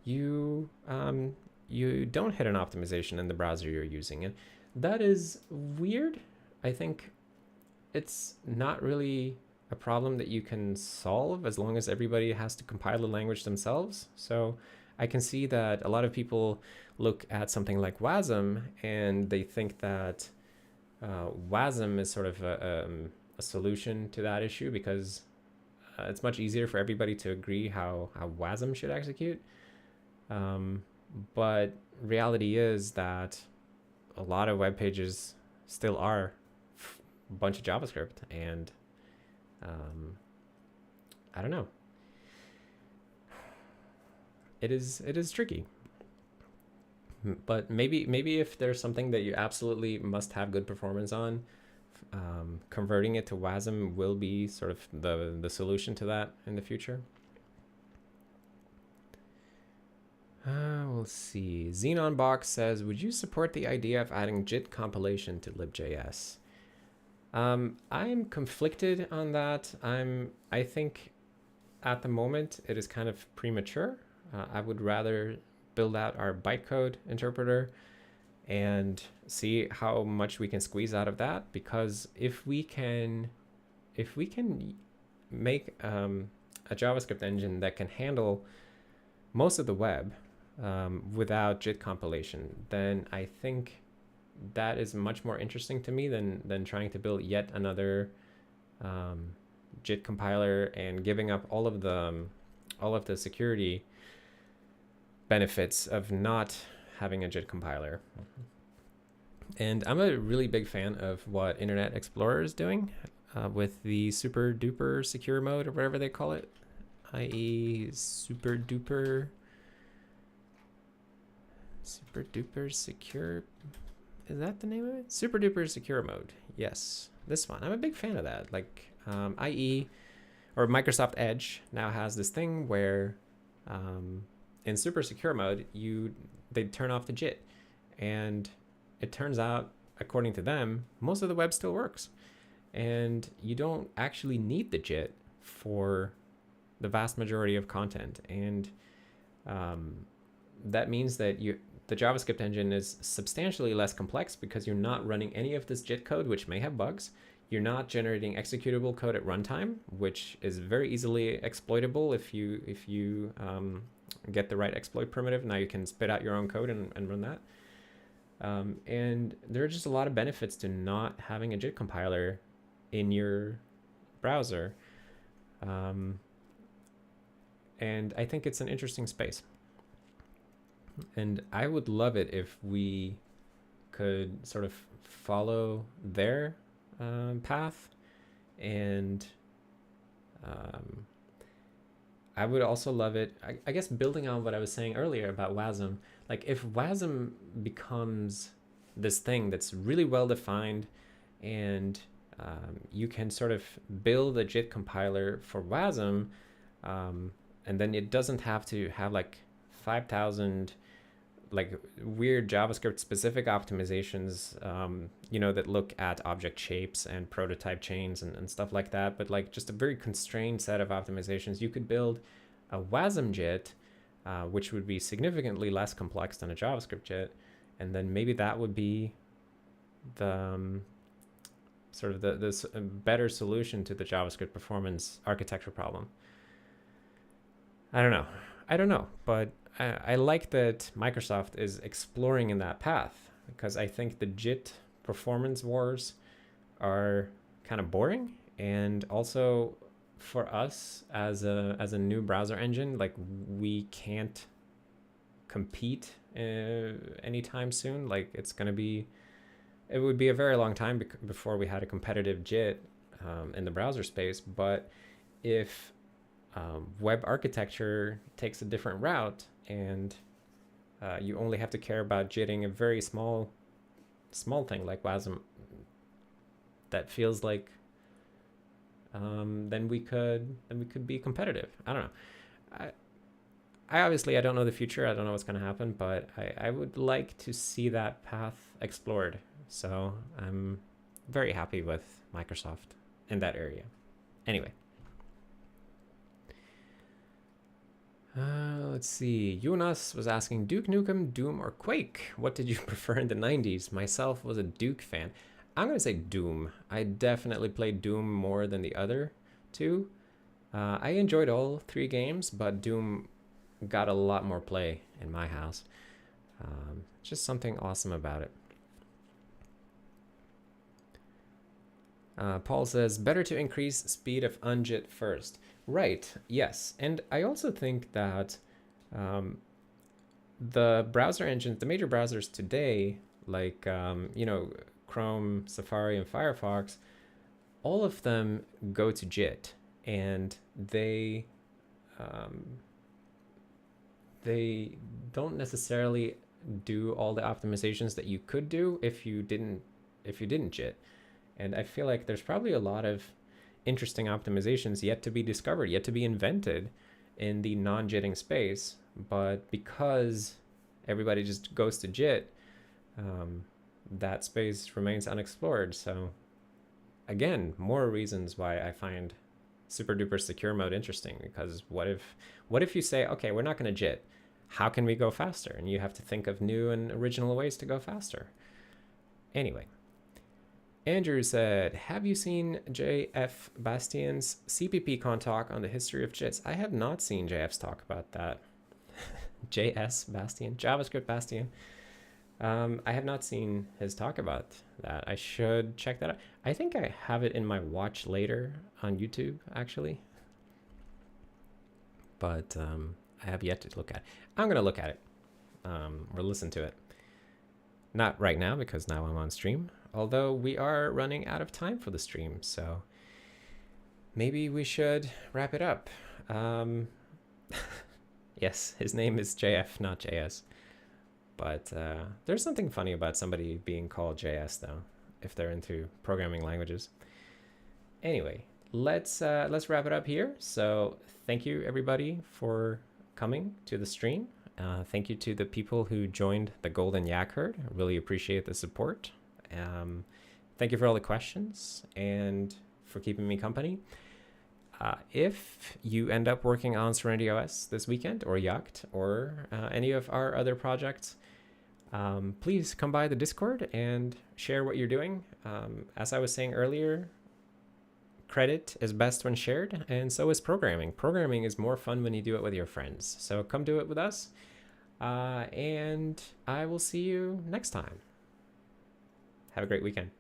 you don't hit an optimization in the browser you're using. And that is weird. I think it's not really a problem that you can solve as long as everybody has to compile the language themselves. So I can see that a lot of people look at something like WASM and they think that WASM is sort of a solution to that issue because it's much easier for everybody to agree how WASM should execute. But reality is that a lot of web pages still are a bunch of JavaScript, and I don't know. It is tricky. But maybe if there's something that you absolutely must have good performance on, converting it to WASM will be sort of the solution to that in the future. We'll see. Xenonbox says, would you support the idea of adding JIT compilation to libjs? I'm conflicted on that. I think at the moment it is kind of premature. I would rather build out our bytecode interpreter and see how much we can squeeze out of that, because if we can make a JavaScript engine that can handle most of the web without JIT compilation, then I think that is much more interesting to me than trying to build yet another JIT compiler and giving up all of the security benefits of not having a JIT compiler. And I'm a really big fan of what Internet Explorer is doing with the super duper secure mode, or whatever they call it, i.e. super duper secure. Is that the name of it? Super duper secure mode. Yes, this one. I'm a big fan of that. Like IE or Microsoft Edge now has this thing where in super secure mode, they turn off the JIT, and it turns out, according to them, most of the web still works, and you don't actually need the JIT for the vast majority of content. And that means that the JavaScript engine is substantially less complex because you're not running any of this JIT code, which may have bugs. You're not generating executable code at runtime, which is very easily exploitable if you get the right exploit primitive. Now you can spit out your own code and run that. And there are just a lot of benefits to not having a JIT compiler in your browser. And I think it's an interesting space. And I would love it if we could sort of follow their path. And I would also love it, I guess, building on what I was saying earlier about WASM. Like if WASM becomes this thing that's really well defined, and you can sort of build a JIT compiler for WASM, and then it doesn't have to have like 5,000 like weird JavaScript specific optimizations, that look at object shapes and prototype chains and stuff like that, but like just a very constrained set of optimizations. You could build a WASM JIT, which would be significantly less complex than a JavaScript JIT, and then maybe that would be the sort of the better solution to the JavaScript performance architecture problem. I don't know, but I like that Microsoft is exploring in that path, because I think the JIT performance wars are kind of boring, and also for us as a new browser engine, like we can't compete anytime soon. Like it would be a very long time before we had a competitive JIT in the browser space. But if web architecture takes a different route, and you only have to care about JITting a very small thing like WASM, that feels like then we could be competitive. I don't know. I obviously I don't know the future. I don't know what's going to happen, but I would like to see that path explored. So I'm very happy with Microsoft in that area. Anyway. Let's see. Jonas was asking, Duke Nukem, Doom, or Quake? What did you prefer in the 90s? Myself was a Duke fan. I'm going to say Doom. I definitely played Doom more than the other two. I enjoyed all three games, but Doom got a lot more play in my house. Just something awesome about it. Paul says, better to increase speed of unjit first. Right, yes. And I also think that the browser engines, the major browsers today, like, Chrome, Safari, and Firefox, all of them go to JIT, and they don't necessarily do all the optimizations that you could do if you didn't JIT. And I feel like there's probably a lot of interesting optimizations yet to be discovered, yet to be invented in the non-JITting space. But because everybody just goes to JIT, that space remains unexplored. So again, more reasons why I find super duper secure mode interesting, because what if you say, okay, we're not going to JIT, how can we go faster? And you have to think of new and original ways to go faster. Anyway, Andrew said, have you seen JF Bastian's CPP-Con talk on the history of JITs? I have not seen JF's talk about that. JS Bastian, JavaScript Bastian. I have not seen his talk about that. I should check that out. I think I have it in my watch later on YouTube, actually. But I have yet to look at it. I'm going to look at it or listen to it. Not right now, because now I'm on stream. Although we are running out of time for the stream, so maybe we should wrap it up. Yes, his name is JF, not JS. But there's something funny about somebody being called JS, though, if they're into programming languages. Anyway, let's wrap it up here. So thank you, everybody, for coming to the stream. Thank you to the people who joined the Golden Yak Herd. I really appreciate the support. Thank you for all the questions and for keeping me company. If you end up working on SerenityOS this weekend, or Yacht, or any of our other projects, please come by the Discord and share what you're doing. As I was saying earlier, credit is best when shared, and so is programming. Programming is more fun when you do it with your friends. So come do it with us, and I will see you next time. Have a great weekend.